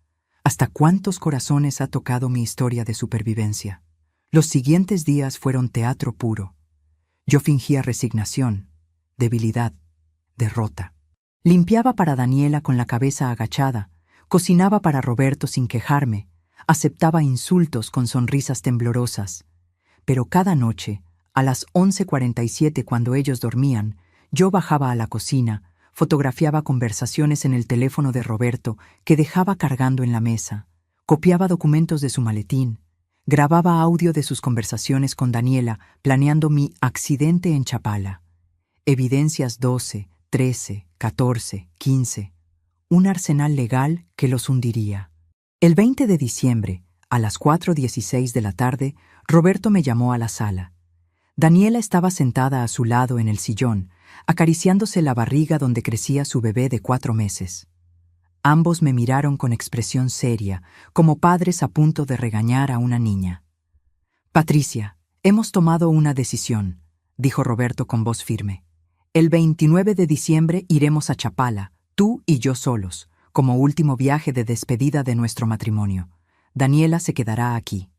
¿Hasta cuántos corazones ha tocado mi historia de supervivencia? Los siguientes días fueron teatro puro. Yo fingía resignación, debilidad, derrota. Limpiaba para Daniela con la cabeza agachada, cocinaba para Roberto sin quejarme, aceptaba insultos con sonrisas temblorosas. Pero cada noche, a las 11:47 cuando ellos dormían, yo bajaba a la cocina, fotografiaba conversaciones en el teléfono de Roberto que dejaba cargando en la mesa, copiaba documentos de su maletín, grababa audio de sus conversaciones con Daniela planeando mi accidente en Chapala. Evidencias 12, 13, 14, 15. Un arsenal legal que los hundiría. El 20 de diciembre, a las 4:16 de la tarde, Roberto me llamó a la sala. Daniela estaba sentada a su lado en el sillón, acariciándose la barriga donde crecía su bebé de 4 meses. Ambos me miraron con expresión seria, como padres a punto de regañar a una niña. «Patricia, hemos tomado una decisión», dijo Roberto con voz firme. «El 29 de diciembre iremos a Chapala, tú y yo solos, como último viaje de despedida de nuestro matrimonio. Daniela se quedará aquí.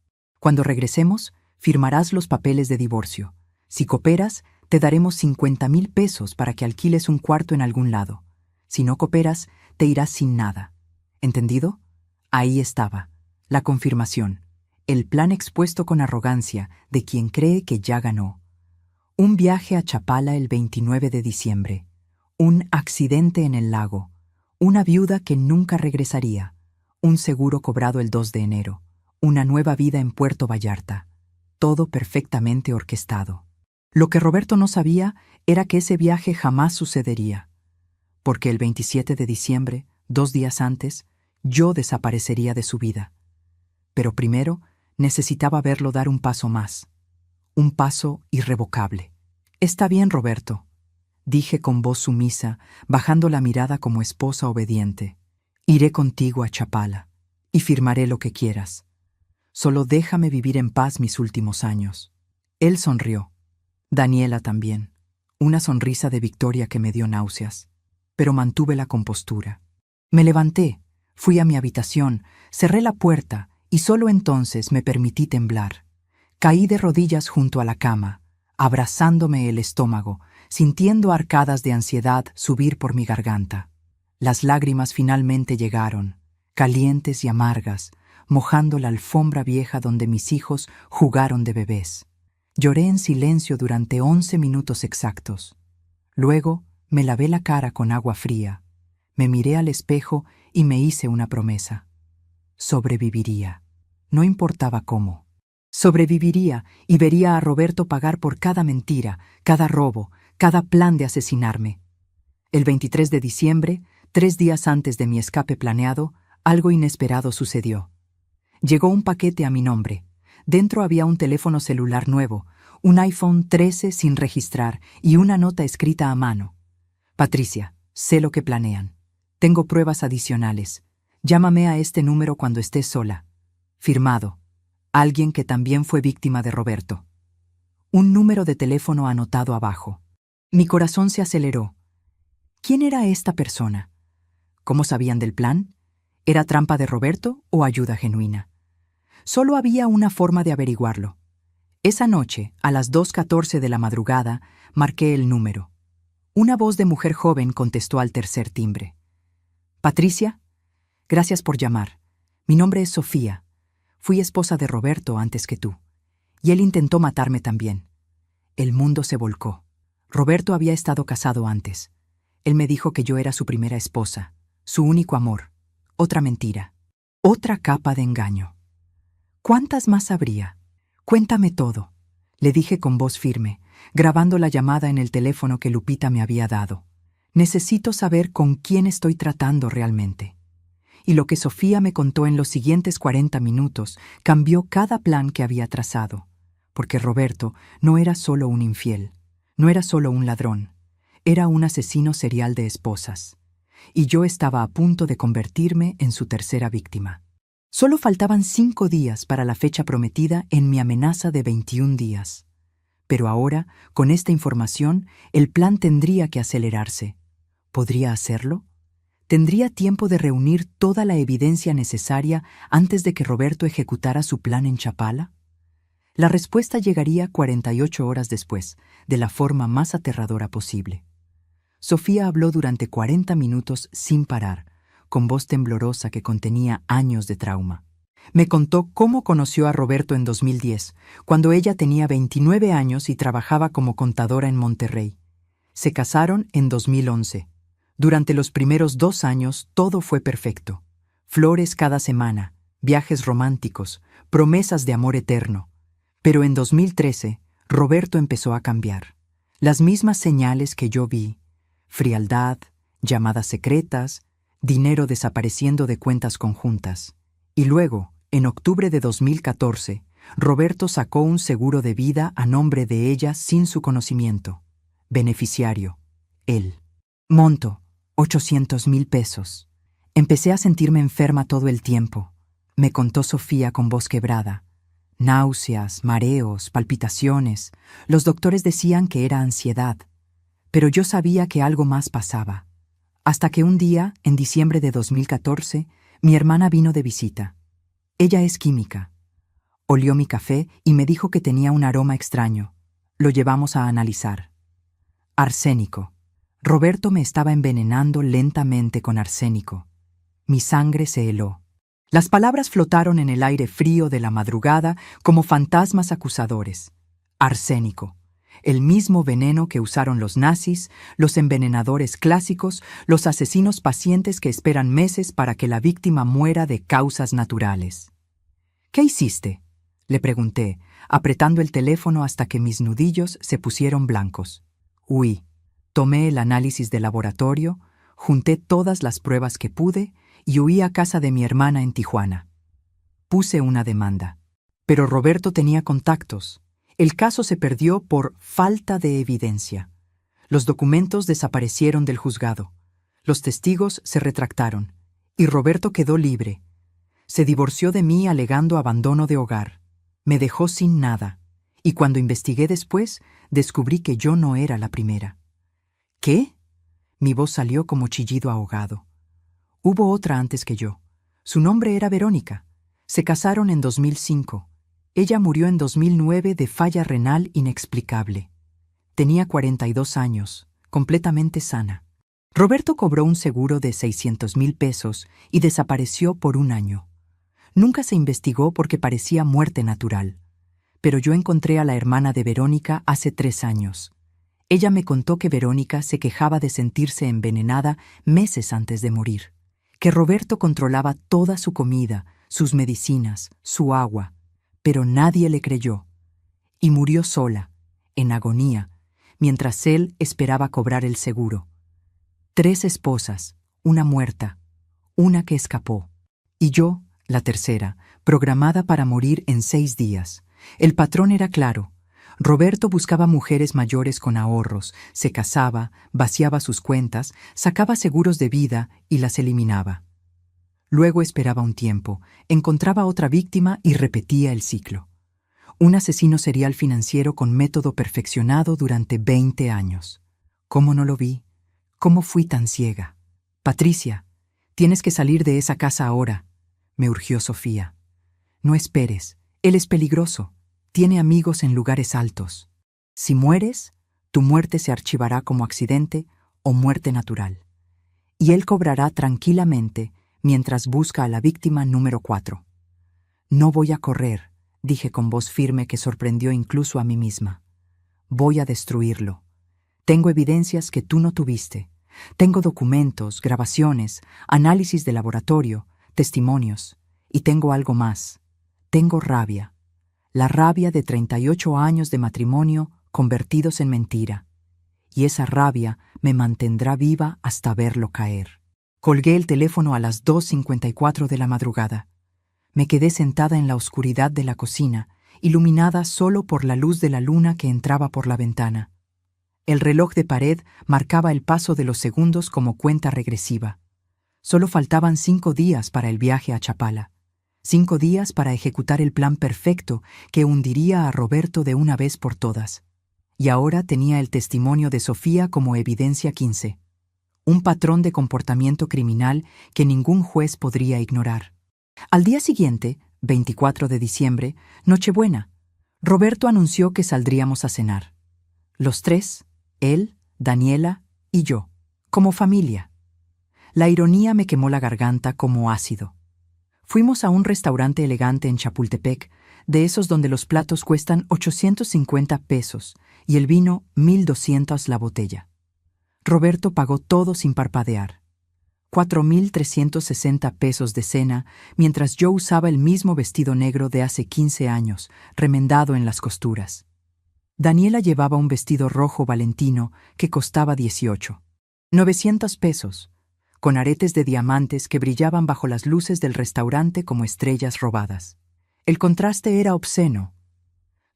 Cuando regresemos, firmarás los papeles de divorcio. Si cooperas, te daremos 50,000 pesos para que alquiles un cuarto en algún lado. Si no cooperas, te irás sin nada. ¿Entendido?» Ahí estaba, la confirmación, el plan expuesto con arrogancia de quien cree que ya ganó. Un viaje a Chapala el 29 de diciembre, un accidente en el lago, una viuda que nunca regresaría, un seguro cobrado el 2 de enero, una nueva vida en Puerto Vallarta, todo perfectamente orquestado. Lo que Roberto no sabía era que ese viaje jamás sucedería, porque el 27 de diciembre, 2 días antes, yo desaparecería de su vida. Pero primero necesitaba verlo dar un paso más, un paso irrevocable. «Está bien, Roberto», dije con voz sumisa, bajando la mirada como esposa obediente. «Iré contigo a Chapala y firmaré lo que quieras. Solo déjame vivir en paz mis últimos años». Él sonrió. Daniela también. Una sonrisa de victoria que me dio náuseas. Pero mantuve la compostura. Me levanté, fui a mi habitación, cerré la puerta y solo entonces me permití temblar. Caí de rodillas junto a la cama, abrazándome el estómago, sintiendo arcadas de ansiedad subir por mi garganta. Las lágrimas finalmente llegaron, calientes y amargas, mojando la alfombra vieja donde mis hijos jugaron de bebés. Lloré en silencio durante 11 minutos exactos. Luego me lavé la cara con agua fría, me miré al espejo y me hice una promesa. Sobreviviría. No importaba cómo. Sobreviviría y vería a Roberto pagar por cada mentira, cada robo, cada plan de asesinarme. El 23 de diciembre, 3 días antes de mi escape planeado, algo inesperado sucedió. Llegó un paquete a mi nombre. Dentro había un teléfono celular nuevo, un iPhone 13 sin registrar y una nota escrita a mano. «Patricia, sé lo que planean. Tengo pruebas adicionales. Llámame a este número cuando estés sola. Firmado. Alguien que también fue víctima de Roberto». Un número de teléfono anotado abajo. Mi corazón se aceleró. ¿Quién era esta persona? ¿Cómo sabían del plan? ¿Era trampa de Roberto o ayuda genuina? Solo había una forma de averiguarlo. Esa noche, a las 2:14 de la madrugada, marqué el número. Una voz de mujer joven contestó al tercer timbre. «Patricia, gracias por llamar. Mi nombre es Sofía. Fui esposa de Roberto antes que tú. Y él intentó matarme también». El mundo se volcó. Roberto había estado casado antes. Él me dijo que yo era su primera esposa. Su único amor. Otra mentira. Otra capa de engaño. ¿Cuántas más habría? Cuéntame todo, le dije con voz firme, grabando la llamada en el teléfono que Lupita me había dado. Necesito saber con quién estoy tratando realmente. Y lo que Sofía me contó en los siguientes 40 minutos cambió cada plan que había trazado, porque Roberto no era solo un infiel, no era solo un ladrón, era un asesino serial de esposas, y yo estaba a punto de convertirme en su tercera víctima. Solo faltaban 5 días para la fecha prometida en mi amenaza de 21 días. Pero ahora, con esta información, el plan tendría que acelerarse. ¿Podría hacerlo? ¿Tendría tiempo de reunir toda la evidencia necesaria antes de que Roberto ejecutara su plan en Chapala? La respuesta llegaría 48 horas después, de la forma más aterradora posible. Sofía habló durante 40 minutos sin parar, con voz temblorosa que contenía años de trauma. Me contó cómo conoció a Roberto en 2010, cuando ella tenía 29 años y trabajaba como contadora en Monterrey. Se casaron en 2011. Durante los primeros 2 años todo fue perfecto. Flores cada semana, viajes románticos, promesas de amor eterno. Pero en 2013, Roberto empezó a cambiar. Las mismas señales que yo vi: frialdad, llamadas secretas, dinero desapareciendo de cuentas conjuntas. Y luego, en octubre de 2014, Roberto sacó un seguro de vida a nombre de ella sin su conocimiento. Beneficiario: él. Monto: 800,000 pesos. Empecé a sentirme enferma todo el tiempo, me contó Sofía con voz quebrada. Náuseas, mareos, palpitaciones. Los doctores decían que era ansiedad, pero yo sabía que algo más pasaba. Hasta que un día, en diciembre de 2014, mi hermana vino de visita. Ella es química. Olió mi café y me dijo que tenía un aroma extraño. Lo llevamos a analizar. Arsénico. Roberto me estaba envenenando lentamente con arsénico. Mi sangre se heló. Las palabras flotaron en el aire frío de la madrugada como fantasmas acusadores. Arsénico. El mismo veneno que usaron los nazis, los envenenadores clásicos, los asesinos pacientes que esperan meses para que la víctima muera de causas naturales. ¿Qué hiciste?, le pregunté, apretando el teléfono hasta que mis nudillos se pusieron blancos. Huí. Tomé el análisis de laboratorio, junté todas las pruebas que pude y huí a casa de mi hermana en Tijuana. Puse una demanda. Pero Roberto tenía contactos. El caso se perdió por falta de evidencia. Los documentos desaparecieron del juzgado. Los testigos se retractaron. Y Roberto quedó libre. Se divorció de mí alegando abandono de hogar. Me dejó sin nada. Y cuando investigué después, descubrí que yo no era la primera. ¿Qué? Mi voz salió como chillido ahogado. Hubo otra antes que yo. Su nombre era Verónica. Se casaron en 2005. Ella murió en 2009 de falla renal inexplicable. Tenía 42 años, completamente sana. Roberto cobró un seguro de 600,000 pesos y desapareció por 1 año. Nunca se investigó porque parecía muerte natural. Pero yo encontré a la hermana de Verónica hace 3 años. Ella me contó que Verónica se quejaba de sentirse envenenada meses antes de morir, que Roberto controlaba toda su comida, sus medicinas, su agua, pero nadie le creyó. Y murió sola, en agonía, mientras él esperaba cobrar el seguro. 3 esposas, una muerta, una que escapó. Y yo, la tercera, programada para morir en 6 días. El patrón era claro. Roberto buscaba mujeres mayores con ahorros, se casaba, vaciaba sus cuentas, sacaba seguros de vida y las eliminaba. Luego esperaba un tiempo, encontraba otra víctima y repetía el ciclo. Un asesino serial financiero con método perfeccionado durante 20 años. ¿Cómo no lo vi? ¿Cómo fui tan ciega? Patricia, tienes que salir de esa casa ahora, me urgió Sofía. No esperes, él es peligroso. Tiene amigos en lugares altos. Si mueres, tu muerte se archivará como accidente o muerte natural. Y él cobrará tranquilamente mientras busca a la víctima número 4. No voy a correr, dije con voz firme que sorprendió incluso a mí misma. Voy a destruirlo. Tengo evidencias que tú no tuviste. Tengo documentos, grabaciones, análisis de laboratorio, testimonios. Y tengo algo más. Tengo rabia. La rabia de 38 años de matrimonio convertidos en mentira. Y esa rabia me mantendrá viva hasta verlo caer. Colgué el teléfono a las 2:54 de la madrugada. Me quedé sentada en la oscuridad de la cocina, iluminada solo por la luz de la luna que entraba por la ventana. El reloj de pared marcaba el paso de los segundos como cuenta regresiva. Solo faltaban 5 días para el viaje a Chapala. 5 días para ejecutar el plan perfecto que hundiría a Roberto de una vez por todas. Y ahora tenía el testimonio de Sofía como evidencia 15. Un patrón de comportamiento criminal que ningún juez podría ignorar. Al día siguiente, 24 de diciembre, Nochebuena, Roberto anunció que saldríamos a cenar. Los tres, él, Daniela y yo, como familia. La ironía me quemó la garganta como ácido. Fuimos a un restaurante elegante en Chapultepec, de esos donde los platos cuestan 850 pesos y el vino 1,200 la botella. Roberto pagó todo sin parpadear. 4,360 pesos de cena, mientras yo usaba el mismo vestido negro de hace 15 años, remendado en las costuras. Daniela llevaba un vestido rojo valentino que costaba 18,900 pesos, con aretes de diamantes que brillaban bajo las luces del restaurante como estrellas robadas. El contraste era obsceno.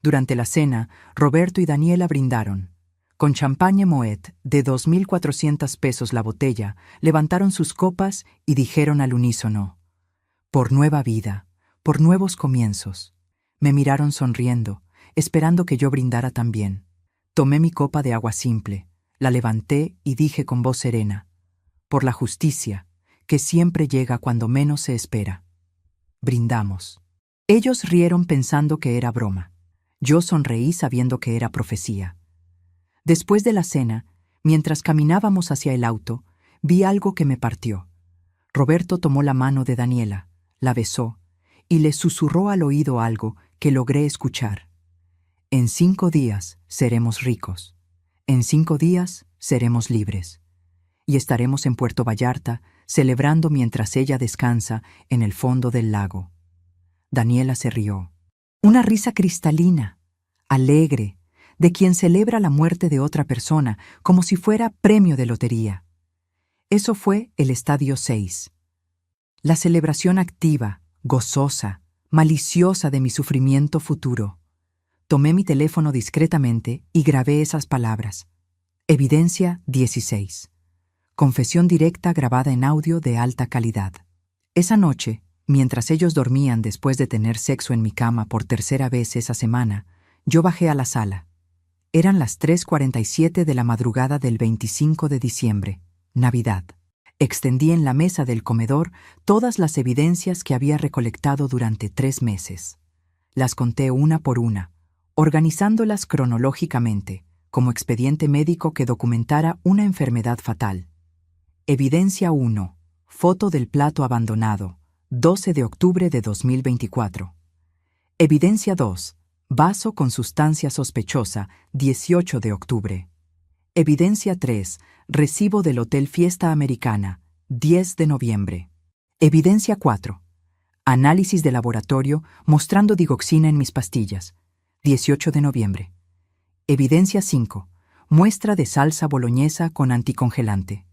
Durante la cena, Roberto y Daniela brindaron. Con champagne Moet de 2,400 pesos la botella, levantaron sus copas y dijeron al unísono: «Por nueva vida, por nuevos comienzos». Me miraron sonriendo, esperando que yo brindara también. Tomé mi copa de agua simple, la levanté y dije con voz serena: «Por la justicia, que siempre llega cuando menos se espera». Brindamos. Ellos rieron pensando que era broma. Yo sonreí sabiendo que era profecía. Después de la cena, mientras caminábamos hacia el auto, vi algo que me partió. Roberto tomó la mano de Daniela, la besó y le susurró al oído algo que logré escuchar. «En 5 días seremos ricos. En 5 días seremos libres. Y estaremos en Puerto Vallarta celebrando mientras ella descansa en el fondo del lago». Daniela se rió. Una risa cristalina, alegre, de quien celebra la muerte de otra persona como si fuera premio de lotería. Eso fue el estadio 6. La celebración activa, gozosa, maliciosa de mi sufrimiento futuro. Tomé mi teléfono discretamente y grabé esas palabras. Evidencia 16. Confesión directa grabada en audio de alta calidad. Esa noche, mientras ellos dormían después de tener sexo en mi cama por tercera vez esa semana, yo bajé a la sala. Eran las 3:47 de la madrugada del 25 de diciembre, Navidad. Extendí en la mesa del comedor todas las evidencias que había recolectado durante 3 meses. Las conté una por una, organizándolas cronológicamente, como expediente médico que documentara una enfermedad fatal. Evidencia 1. Foto del plato abandonado, 12 de octubre de 2024. Evidencia 2. Vaso con sustancia sospechosa, 18 de octubre. Evidencia 3. Recibo del Hotel Fiesta Americana, 10 de noviembre. Evidencia 4. Análisis de laboratorio mostrando digoxina en mis pastillas, 18 de noviembre. Evidencia 5. Muestra de salsa boloñesa con anticongelante,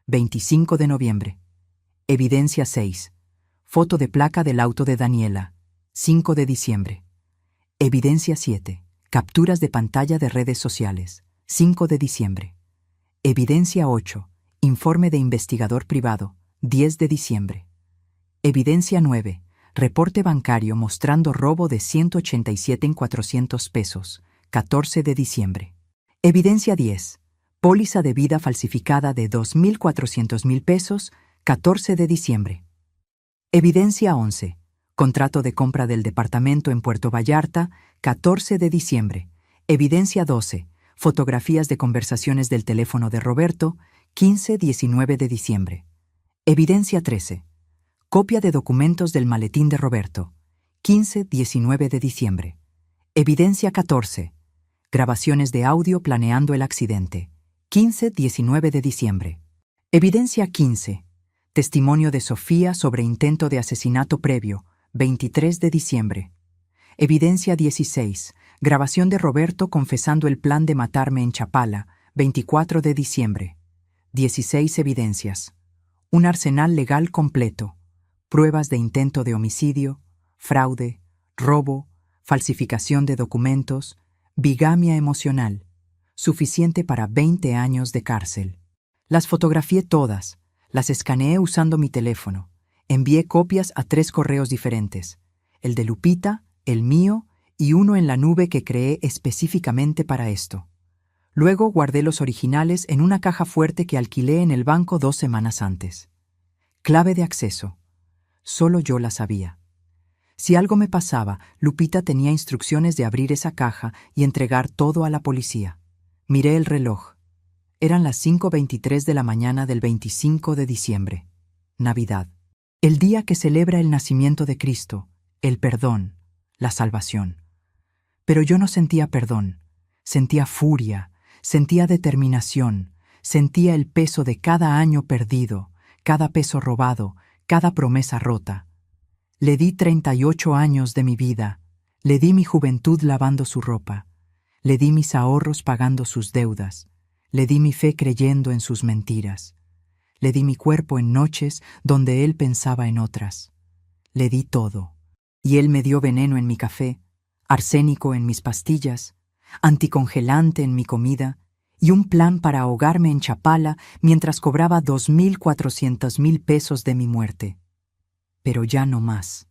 25 de noviembre. Evidencia 6. Foto de placa del auto de Daniela, 5 de diciembre. Evidencia 7. Capturas de pantalla de redes sociales, 5 de diciembre. Evidencia 8. Informe de investigador privado, 10 de diciembre. Evidencia 9. Reporte bancario mostrando robo de 187,400 pesos, 14 de diciembre. Evidencia 10. Póliza de vida falsificada de 2,400,000 pesos, 14 de diciembre. Evidencia 11. Contrato de compra del departamento en Puerto Vallarta, 14 de diciembre. Evidencia 12. Fotografías de conversaciones del teléfono de Roberto, 15-19 de diciembre. Evidencia 13. Copia de documentos del maletín de Roberto, 15-19 de diciembre. Evidencia 14. Grabaciones de audio planeando el accidente, 15-19 de diciembre. Evidencia 15. Testimonio de Sofía sobre intento de asesinato previo, 23 de diciembre. Evidencia 16. Grabación de Roberto confesando el plan de matarme en Chapala, 24 de diciembre. 16 evidencias. Un arsenal legal completo. Pruebas de intento de homicidio, fraude, robo, falsificación de documentos, bigamia emocional. Suficiente para 20 años de cárcel. Las fotografié todas, las escaneé usando mi teléfono. Envié copias a 3 correos diferentes, el de Lupita, el mío y uno en la nube que creé específicamente para esto. Luego guardé los originales en una caja fuerte que alquilé en el banco 2 semanas antes. Clave de acceso. Solo yo la sabía. Si algo me pasaba, Lupita tenía instrucciones de abrir esa caja y entregar todo a la policía. Miré el reloj. Eran las 5:23 de la mañana del 25 de diciembre. Navidad. El día que celebra el nacimiento de Cristo, el perdón, la salvación. Pero yo no sentía perdón. Sentía furia, sentía determinación, sentía el peso de cada año perdido, cada peso robado, cada promesa rota. Le di 38 años de mi vida, le di mi juventud lavando su ropa, le di mis ahorros pagando sus deudas, le di mi fe creyendo en sus mentiras, le di mi cuerpo en noches donde él pensaba en otras. Le di todo, y él me dio veneno en mi café, arsénico en mis pastillas, anticongelante en mi comida, y un plan para ahogarme en Chapala mientras cobraba 2.400.000 pesos de mi muerte. Pero ya no más.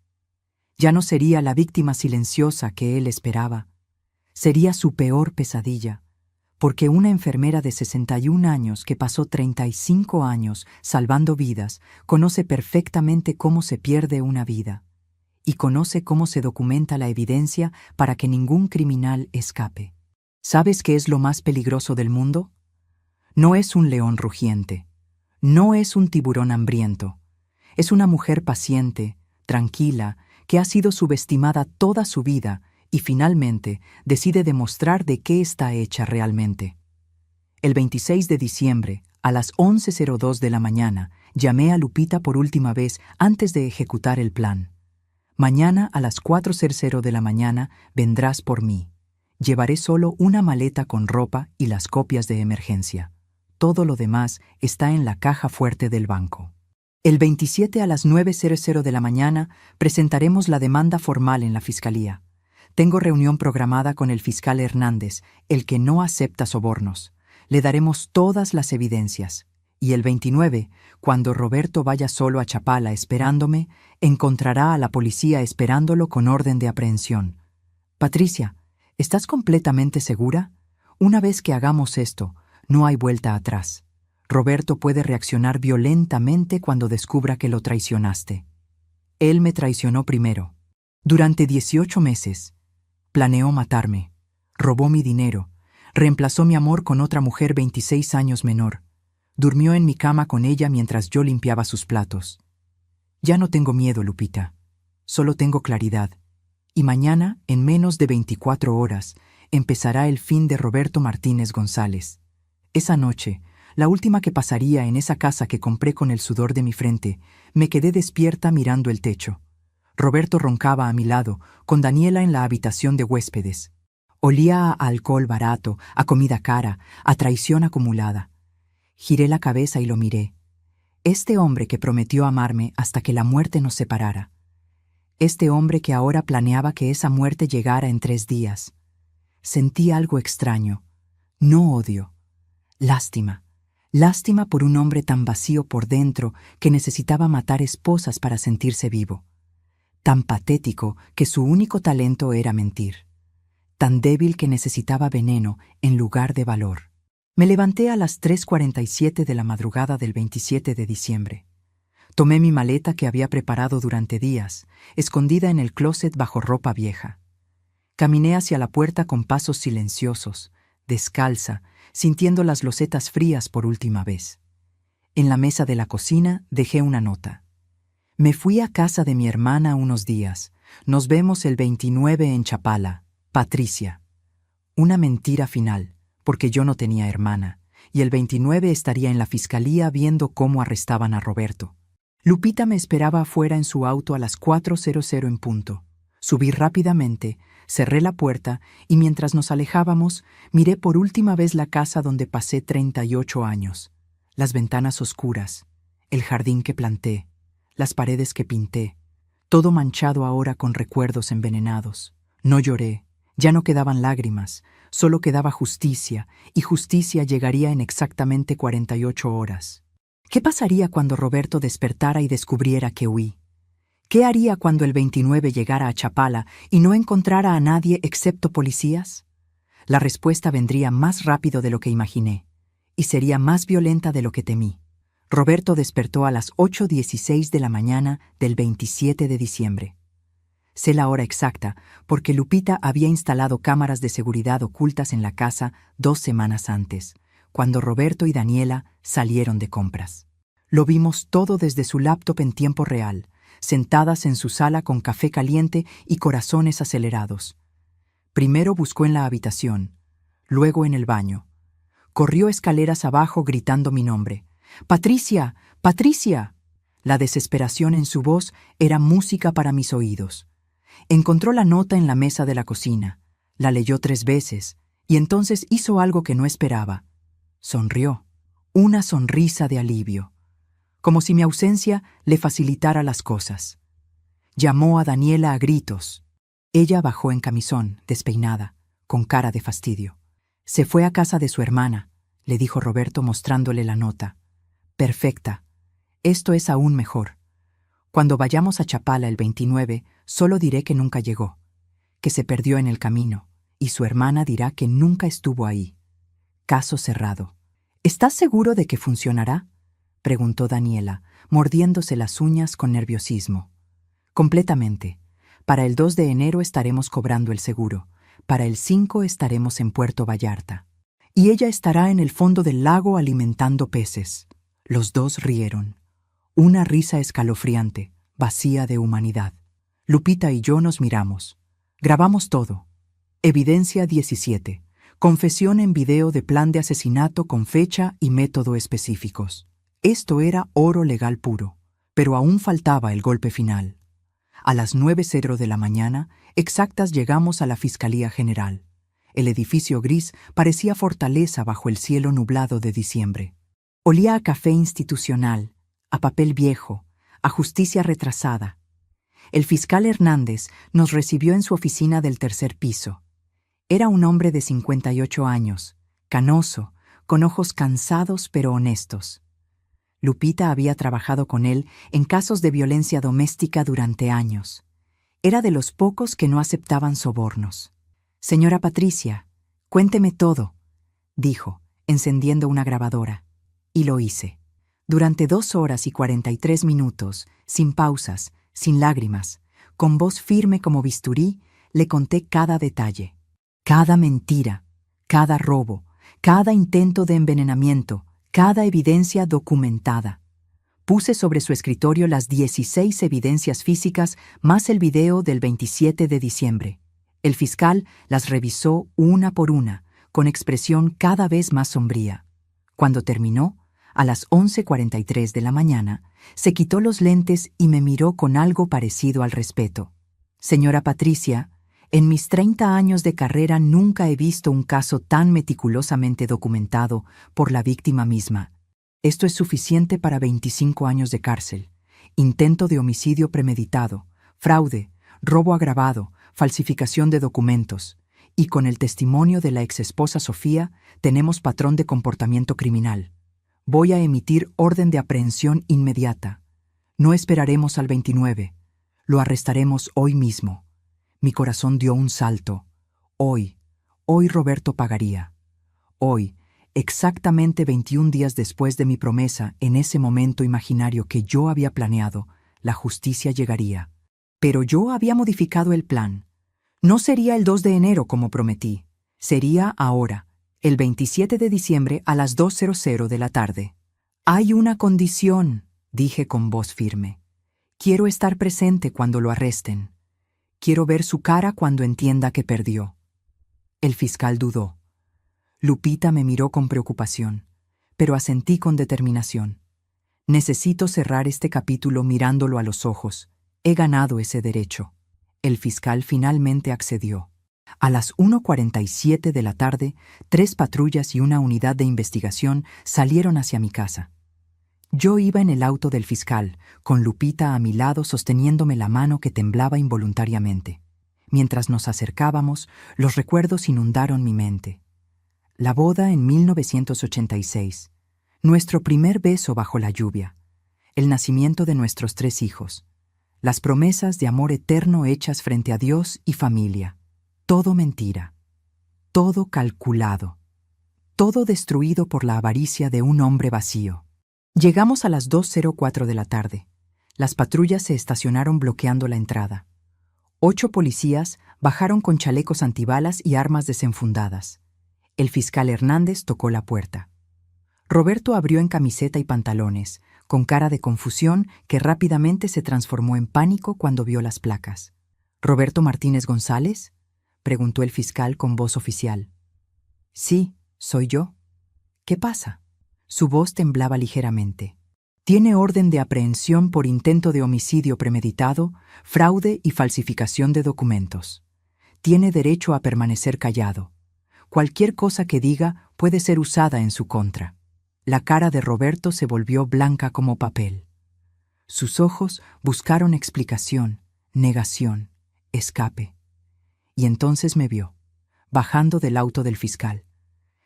Ya no sería la víctima silenciosa que él esperaba. Sería su peor pesadilla, porque una enfermera de 61 años que pasó 35 años salvando vidas conoce perfectamente cómo se pierde una vida y conoce cómo se documenta la evidencia para que ningún criminal escape. ¿Sabes qué es lo más peligroso del mundo? No es un león rugiente, no es un tiburón hambriento, es una mujer paciente, tranquila, que ha sido subestimada toda su vida y finalmente decide demostrar de qué está hecha realmente. El 26 de diciembre, a las 11:02 de la mañana, llamé a Lupita por última vez antes de ejecutar el plan. Mañana a las 4:00 de la mañana vendrás por mí. Llevaré solo una maleta con ropa y las copias de emergencia. Todo lo demás está en la caja fuerte del banco. El 27 a las 9:00 de la mañana presentaremos la demanda formal en la Fiscalía. Tengo reunión programada con el fiscal Hernández, el que no acepta sobornos. Le daremos todas las evidencias. Y el 29, cuando Roberto vaya solo a Chapala esperándome, encontrará a la policía esperándolo con orden de aprehensión. Patricia, ¿estás completamente segura? Una vez que hagamos esto, no hay vuelta atrás. Roberto puede reaccionar violentamente cuando descubra que lo traicionaste. Él me traicionó primero. Durante 18 meses, planeó matarme, robó mi dinero, reemplazó mi amor con otra mujer 26 años menor, durmió en mi cama con ella mientras yo limpiaba sus platos. Ya no tengo miedo, Lupita, solo tengo claridad. Y mañana, en menos de 24 horas, empezará el fin de Roberto Martínez González. Esa noche, la última que pasaría en esa casa que compré con el sudor de mi frente, me quedé despierta mirando el techo. Roberto roncaba a mi lado, con Daniela en la habitación de huéspedes. Olía a alcohol barato, a comida cara, a traición acumulada. Giré la cabeza y lo miré. Este hombre que prometió amarme hasta que la muerte nos separara. Este hombre que ahora planeaba que esa muerte llegara en 3 días. Sentí algo extraño. No odio. Lástima. Lástima por un hombre tan vacío por dentro que necesitaba matar esposas para sentirse vivo. Tan patético que su único talento era mentir. Tan débil que necesitaba veneno en lugar de valor. Me levanté a las 3:47 de la madrugada del 27 de diciembre. Tomé mi maleta que había preparado durante días, escondida en el closet bajo ropa vieja. Caminé hacia la puerta con pasos silenciosos, descalza, sintiendo las losetas frías por última vez. En la mesa de la cocina dejé una nota. Me fui a casa de mi hermana unos días. Nos vemos el 29 en Chapala. Patricia. Una mentira final, porque yo no tenía hermana, y el 29 estaría en la fiscalía viendo cómo arrestaban a Roberto. Lupita me esperaba afuera en su auto a las 4:00 en punto. Subí rápidamente, cerré la puerta y mientras nos alejábamos, miré por última vez la casa donde pasé 38 años. Las ventanas oscuras, el jardín que planté, las paredes que pinté, todo manchado ahora con recuerdos envenenados. No lloré, ya no quedaban lágrimas, solo quedaba justicia, y justicia llegaría en exactamente 48 horas. ¿Qué pasaría cuando Roberto despertara y descubriera que huí? ¿Qué haría cuando el 29 llegara a Chapala y no encontrara a nadie excepto policías? La respuesta vendría más rápido de lo que imaginé, y sería más violenta de lo que temí. Roberto despertó a las 8:16 de la mañana del 27 de diciembre. Sé la hora exacta porque Lupita había instalado cámaras de seguridad ocultas en la casa 2 semanas antes, cuando Roberto y Daniela salieron de compras. Lo vimos todo desde su laptop en tiempo real, sentadas en su sala con café caliente y corazones acelerados. Primero buscó en la habitación, luego en el baño. Corrió escaleras abajo gritando mi nombre. ¡Patricia! ¡Patricia! La desesperación en su voz era música para mis oídos. Encontró la nota en la mesa de la cocina, la leyó 3 veces, y entonces hizo algo que no esperaba. Sonrió, una sonrisa de alivio, como si mi ausencia le facilitara las cosas. Llamó a Daniela a gritos. Ella bajó en camisón, despeinada, con cara de fastidio. Se fue a casa de su hermana, le dijo Roberto mostrándole la nota. Perfecta. Esto es aún mejor. Cuando vayamos a Chapala el 29, solo diré que nunca llegó, que se perdió en el camino, y su hermana dirá que nunca estuvo ahí. Caso cerrado. ¿Estás seguro de que funcionará?, preguntó Daniela, mordiéndose las uñas con nerviosismo. Completamente. Para el 2 de enero estaremos cobrando el seguro. Para el 5 estaremos en Puerto Vallarta. Y ella estará en el fondo del lago alimentando peces. Los dos rieron. Una risa escalofriante, vacía de humanidad. Lupita y yo nos miramos. Grabamos todo. Evidencia 17. Confesión en video de plan de asesinato con fecha y método específicos. Esto era oro legal puro, pero aún faltaba el golpe final. A las 9:00 de la mañana, exactas llegamos a la Fiscalía General. El edificio gris parecía fortaleza bajo el cielo nublado de diciembre. Olía a café institucional, a papel viejo, a justicia retrasada. El fiscal Hernández nos recibió en su oficina del 3er piso. Era un hombre de 58 años, canoso, con ojos cansados pero honestos. Lupita había trabajado con él en casos de violencia doméstica durante años. Era de los pocos que no aceptaban sobornos. «Señora Patricia, cuénteme todo», dijo, encendiendo una grabadora. Y lo hice. Durante 2 horas y 43 minutos, sin pausas, sin lágrimas, con voz firme como bisturí, le conté cada detalle. Cada mentira, cada robo, cada intento de envenenamiento, cada evidencia documentada. Puse sobre su escritorio las 16 evidencias físicas más el video del 27 de diciembre. El fiscal las revisó una por una, con expresión cada vez más sombría. Cuando terminó, a las 11:43 de la mañana, se quitó los lentes y me miró con algo parecido al respeto. «Señora Patricia, en mis 30 años de carrera nunca he visto un caso tan meticulosamente documentado por la víctima misma. Esto es suficiente para 25 años de cárcel, intento de homicidio premeditado, fraude, robo agravado, falsificación de documentos, y con el testimonio de la exesposa Sofía tenemos patrón de comportamiento criminal. Voy a emitir orden de aprehensión inmediata. No esperaremos al 29. Lo arrestaremos hoy mismo». Mi corazón dio un salto. Hoy Roberto pagaría. Hoy, exactamente 21 días después de mi promesa, en ese momento imaginario que yo había planeado, la justicia llegaría. Pero yo había modificado el plan. No sería el 2 de enero como prometí. Sería ahora, el 27 de diciembre a las 2:00 de la tarde. «Hay una condición», dije con voz firme. «Quiero estar presente cuando lo arresten. Quiero ver su cara cuando entienda que perdió». El fiscal dudó. Lupita me miró con preocupación. pero asentí con determinación. Necesito cerrar este capítulo mirándolo a los ojos. He ganado ese derecho. El fiscal finalmente accedió. A las 1:47 de la tarde, 3 patrullas y una unidad de investigación salieron hacia mi casa. Yo iba en el auto del fiscal, con Lupita a mi lado sosteniéndome la mano que temblaba involuntariamente. Mientras nos acercábamos, los recuerdos inundaron mi mente. La boda en 1986, nuestro primer beso bajo la lluvia, el nacimiento de nuestros 3 hijos, las promesas de amor eterno hechas frente a Dios y familia. Todo mentira, todo calculado, todo destruido por la avaricia de un hombre vacío. Llegamos a las 2:04 de la tarde. Las patrullas se estacionaron bloqueando la entrada. 8 policías bajaron con chalecos antibalas y armas desenfundadas. El fiscal Hernández tocó la puerta. Roberto abrió en camiseta y pantalones, con cara de confusión que rápidamente se transformó en pánico cuando vio las placas. ¿Roberto Martínez González?, preguntó el fiscal con voz oficial. Sí, soy yo. ¿Qué pasa? Su voz temblaba ligeramente. Tiene orden de aprehensión por intento de homicidio premeditado, fraude y falsificación de documentos. Tiene derecho a permanecer callado. Cualquier cosa que diga puede ser usada en su contra. La cara de Roberto se volvió blanca como papel. Sus ojos buscaron explicación, negación, escape. Y entonces me vio, bajando del auto del fiscal,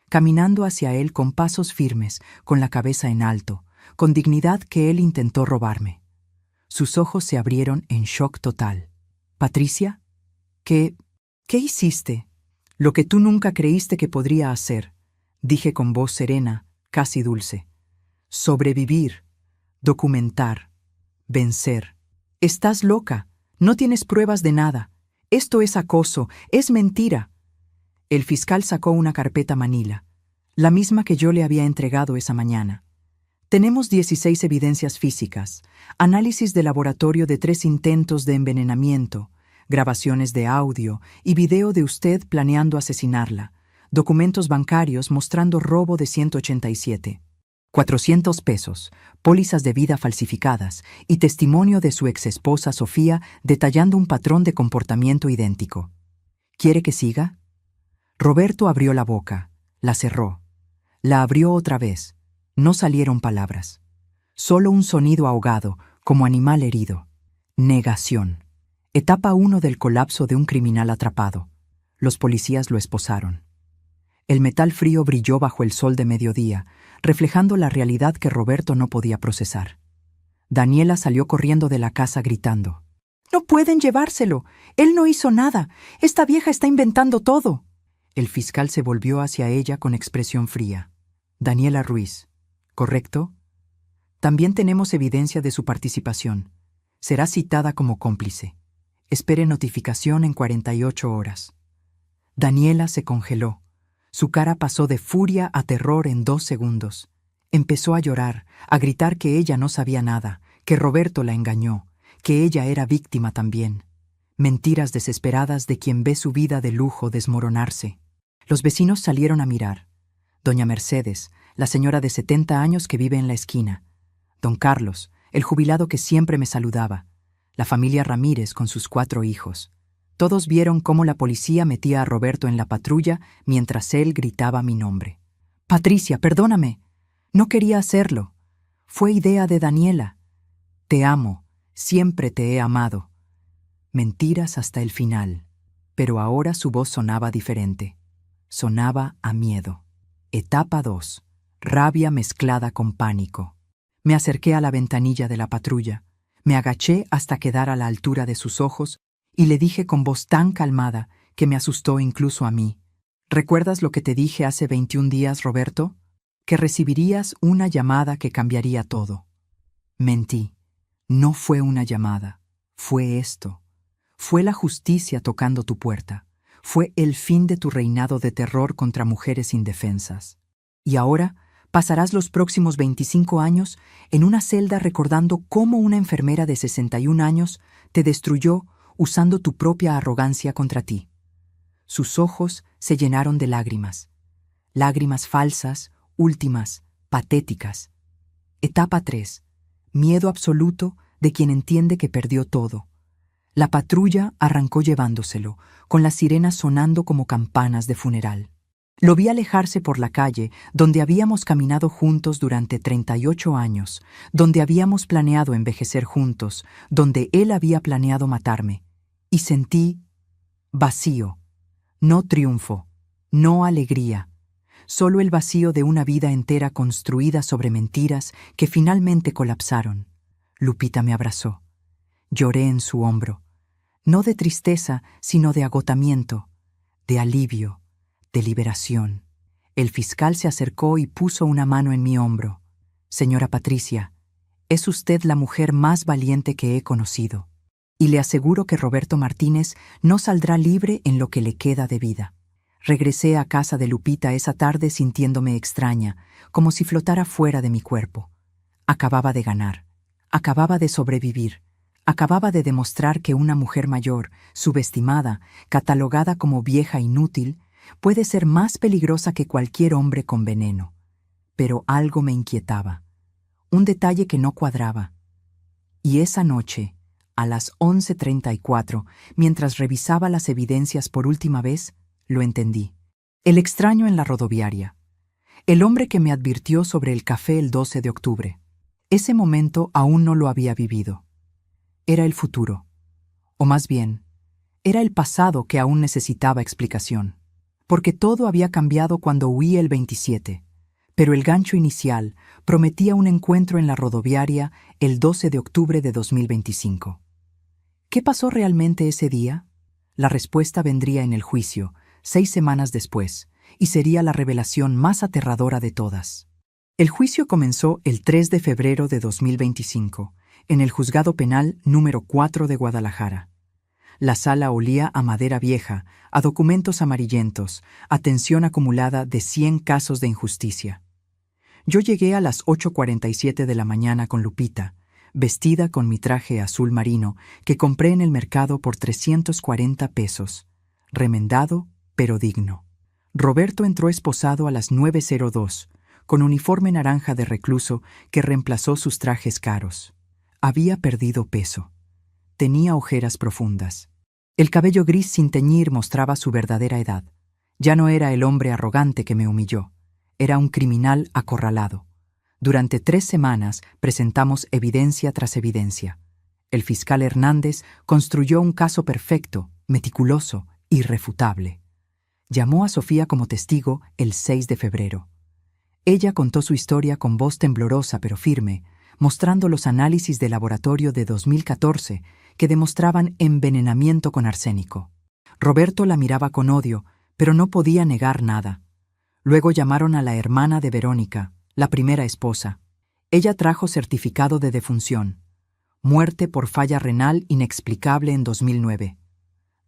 caminando hacia él con pasos firmes, con la cabeza en alto, con dignidad que él intentó robarme. Sus ojos se abrieron en shock total. «Patricia, ¿qué hiciste?» «Lo que tú nunca creíste que podría hacer», dije con voz serena, casi dulce. «Sobrevivir, documentar, vencer. Estás loca, no tienes pruebas de nada. Esto es acoso, es mentira». El fiscal sacó una carpeta manila, la misma que yo le había entregado esa mañana. Tenemos 16 evidencias físicas, análisis de laboratorio de 3 intentos de envenenamiento, grabaciones de audio y video de usted planeando asesinarla, documentos bancarios mostrando robo de 187, 400 pesos, pólizas de vida falsificadas y testimonio de su exesposa Sofía detallando un patrón de comportamiento idéntico. ¿Quiere que siga? Roberto abrió la boca, la cerró, la abrió otra vez. No salieron palabras, solo un sonido ahogado, como animal herido. Negación. Etapa 1 del colapso de un criminal atrapado. Los policías lo esposaron. El metal frío brilló bajo el sol de mediodía, reflejando la realidad que Roberto no podía procesar. Daniela salió corriendo de la casa gritando. «¡No pueden llevárselo! ¡Él no hizo nada! ¡Esta vieja está inventando todo!». El fiscal se volvió hacia ella con expresión fría. «Daniela Ruiz, ¿correcto? También tenemos evidencia de su participación. Será citada como cómplice. Espere notificación en 48 horas». Daniela se congeló. Su cara pasó de furia a terror en 2 segundos. Empezó a llorar, a gritar que ella no sabía nada, que Roberto la engañó, que ella era víctima también. Mentiras desesperadas de quien ve su vida de lujo desmoronarse. Los vecinos salieron a mirar. Doña Mercedes, la señora de 70 años que vive en la esquina. Don Carlos, el jubilado que siempre me saludaba. La familia Ramírez con sus 4 hijos. Todos vieron cómo la policía metía a Roberto en la patrulla mientras él gritaba mi nombre. «Patricia, perdóname. No quería hacerlo. Fue idea de Daniela. Te amo. Siempre te he amado». Mentiras hasta el final. Pero ahora su voz sonaba diferente. Sonaba a miedo. Etapa 2. Rabia mezclada con pánico. Me acerqué a la ventanilla de la patrulla. Me agaché hasta quedar a la altura de sus ojos y le dije con voz tan calmada que me asustó incluso a mí. ¿Recuerdas lo que te dije hace 21 días, Roberto? Que recibirías una llamada que cambiaría todo. Mentí. No fue una llamada. Fue esto. Fue la justicia tocando tu puerta. Fue el fin de tu reinado de terror contra mujeres indefensas. Y ahora pasarás los próximos 25 años en una celda recordando cómo una enfermera de 61 años te destruyó usando tu propia arrogancia contra ti. Sus ojos se llenaron de lágrimas. Lágrimas falsas, últimas, patéticas. Etapa 3. Miedo absoluto de quien entiende que perdió todo. La patrulla arrancó llevándoselo, con las sirenas sonando como campanas de funeral. Lo vi alejarse por la calle donde habíamos caminado juntos durante 38 años, donde habíamos planeado envejecer juntos, donde él había planeado matarme. Y sentí vacío, no triunfo, no alegría, solo el vacío de una vida entera construida sobre mentiras que finalmente colapsaron. Lupita me abrazó. Lloré en su hombro, no de tristeza, sino de agotamiento, de alivio, de liberación. El fiscal se acercó y puso una mano en mi hombro. Señora Patricia, es usted la mujer más valiente que he conocido, y le aseguro que Roberto Martínez no saldrá libre en lo que le queda de vida. Regresé a casa de Lupita esa tarde sintiéndome extraña, como si flotara fuera de mi cuerpo. Acababa de ganar, acababa de sobrevivir, acababa de demostrar que una mujer mayor, subestimada, catalogada como vieja inútil, puede ser más peligrosa que cualquier hombre con veneno. Pero algo me inquietaba, un detalle que no cuadraba. Y esa noche, a las 11:34, mientras revisaba las evidencias por última vez, lo entendí. El extraño en la rodoviaria. El hombre que me advirtió sobre el café el 12 de octubre. Ese momento aún no lo había vivido. Era el futuro. O más bien, era el pasado que aún necesitaba explicación. Porque todo había cambiado cuando huí el 27. Pero el gancho inicial prometía un encuentro en la rodoviaria el 12 de octubre de 2025. ¿Qué pasó realmente ese día? La respuesta vendría en el juicio, 6 semanas después, y sería la revelación más aterradora de todas. El juicio comenzó el 3 de febrero de 2025, en el Juzgado Penal número 4 de Guadalajara. La sala olía a madera vieja, a documentos amarillentos, a tensión acumulada de 100 casos de injusticia. Yo llegué a las 8:47 de la mañana con Lupita, vestida con mi traje azul marino que compré en el mercado por 340 pesos, remendado pero digno. Roberto entró esposado a las 9:02, con uniforme naranja de recluso que reemplazó sus trajes caros. Había perdido peso. Tenía ojeras profundas. El cabello gris sin teñir mostraba su verdadera edad. Ya no era el hombre arrogante que me humilló. Era un criminal acorralado. Durante 3 semanas presentamos evidencia tras evidencia. El fiscal Hernández construyó un caso perfecto, meticuloso, irrefutable. Llamó a Sofía como testigo el 6 de febrero. Ella contó su historia con voz temblorosa pero firme, mostrando los análisis de laboratorio de 2014 que demostraban envenenamiento con arsénico. Roberto la miraba con odio, pero no podía negar nada. Luego llamaron a la hermana de Verónica, la primera esposa. Ella trajo certificado de defunción. Muerte por falla renal inexplicable en 2009.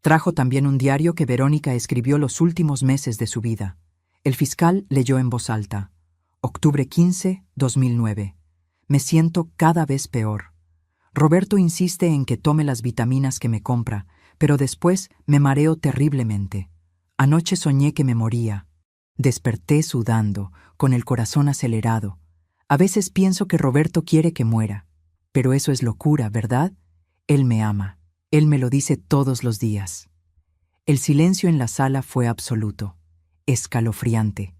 Trajo también un diario que Verónica escribió los últimos meses de su vida. El fiscal leyó en voz alta. Octubre 15, 2009. Me siento cada vez peor. Roberto insiste en que tome las vitaminas que me compra, pero después me mareo terriblemente. Anoche soñé que me moría. Desperté sudando, con el corazón acelerado. A veces pienso que Roberto quiere que muera. Pero eso es locura, ¿verdad? Él me ama. Él me lo dice todos los días. El silencio en la sala fue absoluto, escalofriante.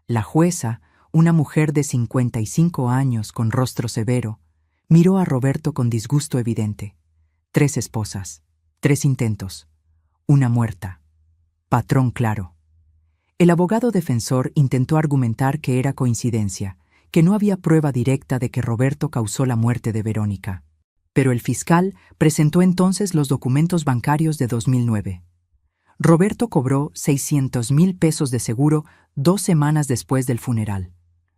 La jueza, una mujer de 55 años con rostro severo, miró a Roberto con disgusto evidente. 3 esposas, 3 intentos, una muerta. Patrón claro. El abogado defensor intentó argumentar que era coincidencia, que no había prueba directa de que Roberto causó la muerte de Verónica. Pero el fiscal presentó entonces los documentos bancarios de 2009. Roberto cobró 600,000 pesos de seguro 2 semanas después del funeral.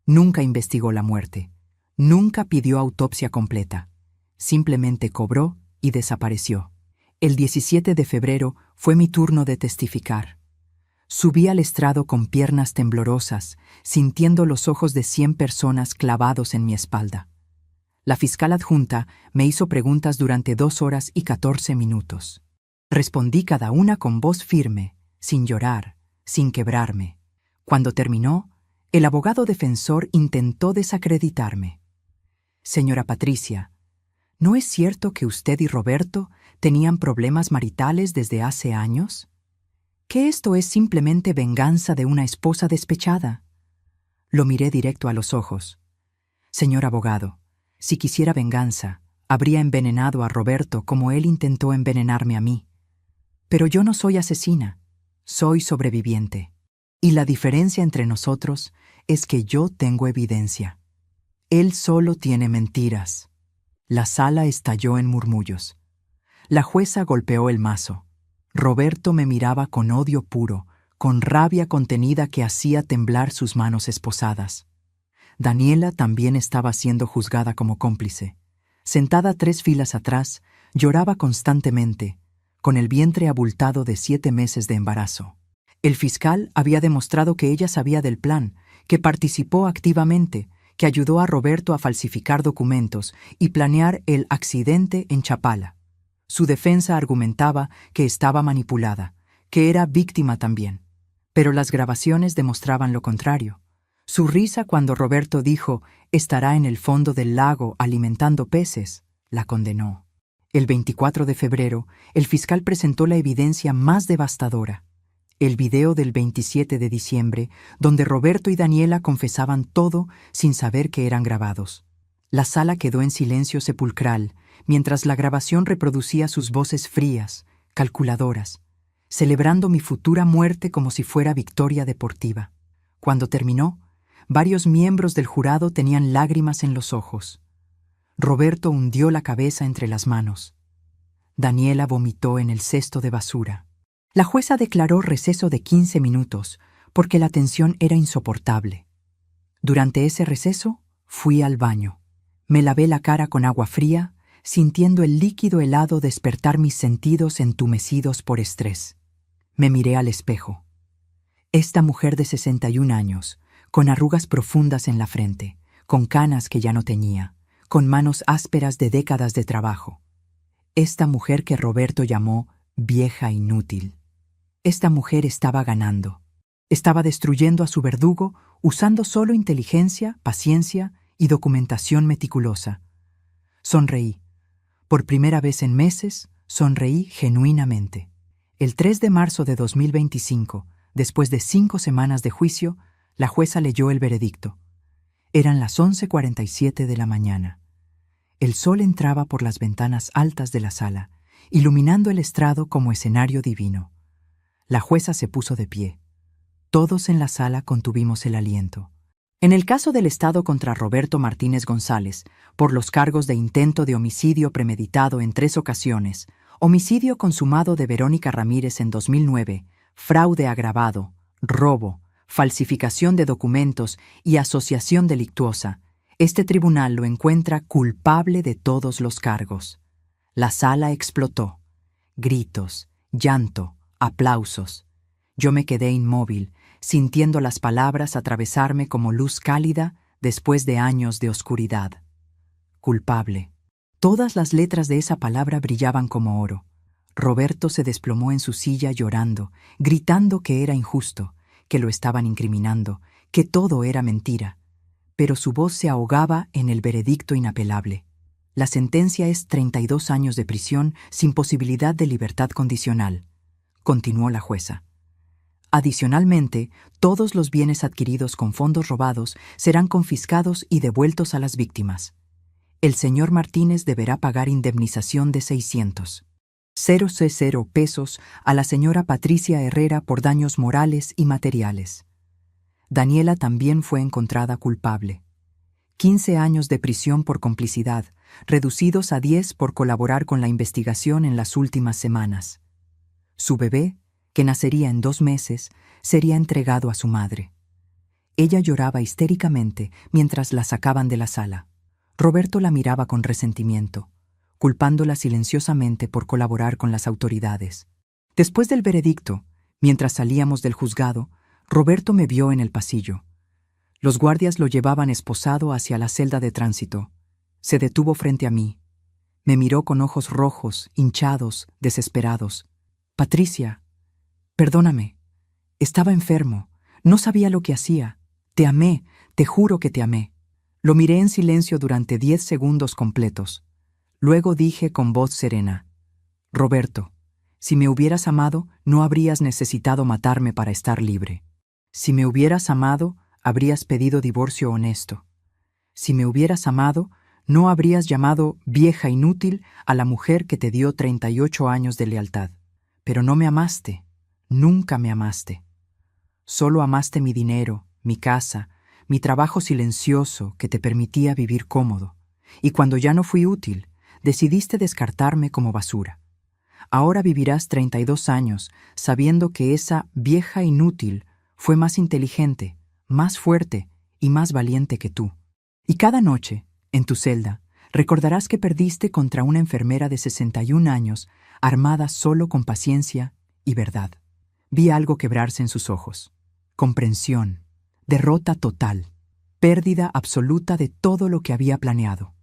Nunca investigó la muerte. Nunca pidió autopsia completa. Simplemente cobró y desapareció. El 17 de febrero fue mi turno de testificar. Subí al estrado con piernas temblorosas, sintiendo los ojos de 100 personas clavados en mi espalda. La fiscal adjunta me hizo preguntas durante 2 horas y 14 minutos. Respondí cada una con voz firme, sin llorar, sin quebrarme. Cuando terminó, El abogado defensor intentó desacreditarme. Señora Patricia, ¿no es cierto que usted y Roberto tenían problemas maritales desde hace años? ¿Que esto es simplemente venganza de una esposa despechada? Lo miré directo a los ojos. Señor abogado, si quisiera venganza, habría envenenado a Roberto como él intentó envenenarme a mí. Pero yo no soy asesina, soy sobreviviente. Y la diferencia entre nosotros es que yo tengo evidencia. Él solo tiene mentiras. La sala estalló en murmullos. La jueza golpeó el mazo. Roberto me miraba con odio puro, con rabia contenida que hacía temblar sus manos esposadas. Daniela también estaba siendo juzgada como cómplice. Sentada 3 filas atrás, lloraba constantemente, con el vientre abultado de 7 meses de embarazo. El fiscal había demostrado que ella sabía del plan, que participó activamente, que ayudó a Roberto a falsificar documentos y planear el accidente en Chapala. Su defensa argumentaba que estaba manipulada, que era víctima también. Pero las grabaciones demostraban lo contrario. Su risa cuando Roberto dijo «estará en el fondo del lago alimentando peces» la condenó. El 24 de febrero, el fiscal presentó la evidencia más devastadora. El video del 27 de diciembre, donde Roberto y Daniela confesaban todo sin saber que eran grabados. La sala quedó en silencio sepulcral, mientras la grabación reproducía sus voces frías, calculadoras, celebrando mi futura muerte como si fuera victoria deportiva. Cuando terminó, varios miembros del jurado tenían lágrimas en los ojos. Roberto hundió la cabeza entre las manos. Daniela vomitó en el cesto de basura. La jueza declaró receso de 15 minutos, porque la tensión era insoportable. Durante ese receso, fui al baño. Me lavé la cara con agua fría, sintiendo el líquido helado despertar mis sentidos entumecidos por estrés. Me miré al espejo. Esta mujer de 61 años, con arrugas profundas en la frente, con canas que ya no tenía, con manos ásperas de décadas de trabajo. Esta mujer que Roberto llamó vieja inútil. Esta mujer estaba ganando. Estaba destruyendo a su verdugo usando solo inteligencia, paciencia y documentación meticulosa. Sonreí. Por primera vez en meses, sonreí genuinamente. El 3 de marzo de 2025, después de 5 semanas de juicio, la jueza leyó el veredicto. Eran las 11:47 de la mañana. El sol entraba por las ventanas altas de la sala, iluminando el estrado como escenario divino. La jueza se puso de pie. Todos en la sala contuvimos el aliento. En el caso del Estado contra Roberto Martínez González, por los cargos de intento de homicidio premeditado en 3 ocasiones, homicidio consumado de Verónica Ramírez en 2009, fraude agravado, robo, falsificación de documentos y asociación delictuosa, este tribunal lo encuentra culpable de todos los cargos. La sala explotó. Gritos, llanto, aplausos. Yo me quedé inmóvil, sintiendo las palabras atravesarme como luz cálida después de años de oscuridad. Culpable. Todas las letras de esa palabra brillaban como oro. Roberto se desplomó en su silla llorando, gritando que era injusto, que lo estaban incriminando, que todo era mentira. Pero su voz se ahogaba en el veredicto inapelable. La sentencia es 32 años de prisión sin posibilidad de libertad condicional, continuó la jueza. Adicionalmente, todos los bienes adquiridos con fondos robados serán confiscados y devueltos a las víctimas. El señor Martínez deberá pagar indemnización de 600,000 pesos a la señora Patricia Herrera por daños morales y materiales. Daniela también fue encontrada culpable. 15 años de prisión por complicidad, reducidos a 10 por colaborar con la investigación en las últimas semanas. Su bebé, que nacería en 2 meses, sería entregado a su madre. Ella lloraba histéricamente mientras la sacaban de la sala. Roberto la miraba con resentimiento, culpándola silenciosamente por colaborar con las autoridades. Después del veredicto, mientras salíamos del juzgado, Roberto me vio en el pasillo. Los guardias lo llevaban esposado hacia la celda de tránsito. Se detuvo frente a mí. Me miró con ojos rojos, hinchados, desesperados. Patricia, perdóname. Estaba enfermo. No sabía lo que hacía. Te amé, te juro que te amé. Lo miré en silencio durante 10 segundos completos. Luego dije con voz serena: Roberto, si me hubieras amado, no habrías necesitado matarme para estar libre. Si me hubieras amado, habrías pedido divorcio honesto. Si me hubieras amado, no habrías llamado vieja inútil a la mujer que te dio 38 años de lealtad. Pero no me amaste, nunca me amaste. Solo amaste mi dinero, mi casa, mi trabajo silencioso que te permitía vivir cómodo. Y cuando ya no fui útil, decidiste descartarme como basura. Ahora vivirás 32 años sabiendo que esa vieja inútil fue más inteligente, más fuerte y más valiente que tú. Y cada noche, en tu celda, recordarás que perdiste contra una enfermera de 61 años, armada solo con paciencia y verdad. Vi algo quebrarse en sus ojos. Comprensión, derrota total, pérdida absoluta de todo lo que había planeado.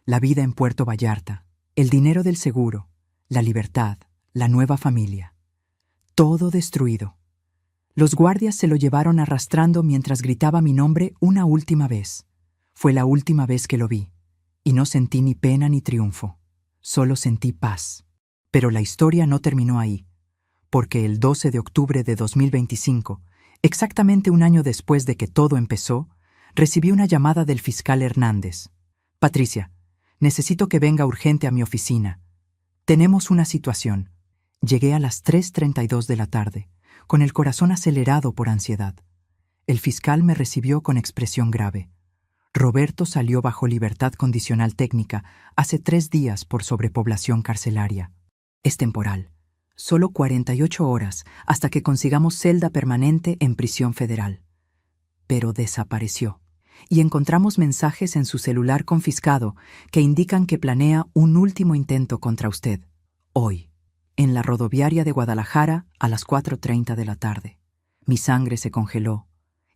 La vida en Puerto Vallarta, el dinero del seguro, la libertad, la nueva familia. Todo destruido. Los guardias se lo llevaron arrastrando mientras gritaba mi nombre una última vez. Fue la última vez que lo vi, y no sentí ni pena ni triunfo, solo sentí paz. Pero la historia no terminó ahí, porque el 12 de octubre de 2025, exactamente un año después de que todo empezó, recibí una llamada del fiscal Hernández. Patricia, necesito que venga urgente a mi oficina. Tenemos una situación. Llegué a las 3:32 de la tarde, con el corazón acelerado por ansiedad. El fiscal me recibió con expresión grave. Roberto salió bajo libertad condicional técnica hace 3 días por sobrepoblación carcelaria. Es temporal. Solo 48 horas hasta que consigamos celda permanente en prisión federal. Pero desapareció. Y encontramos mensajes en su celular confiscado que indican que planea un último intento contra usted. Hoy, en la rodoviaria de Guadalajara a las 4:30 de la tarde. Mi sangre se congeló.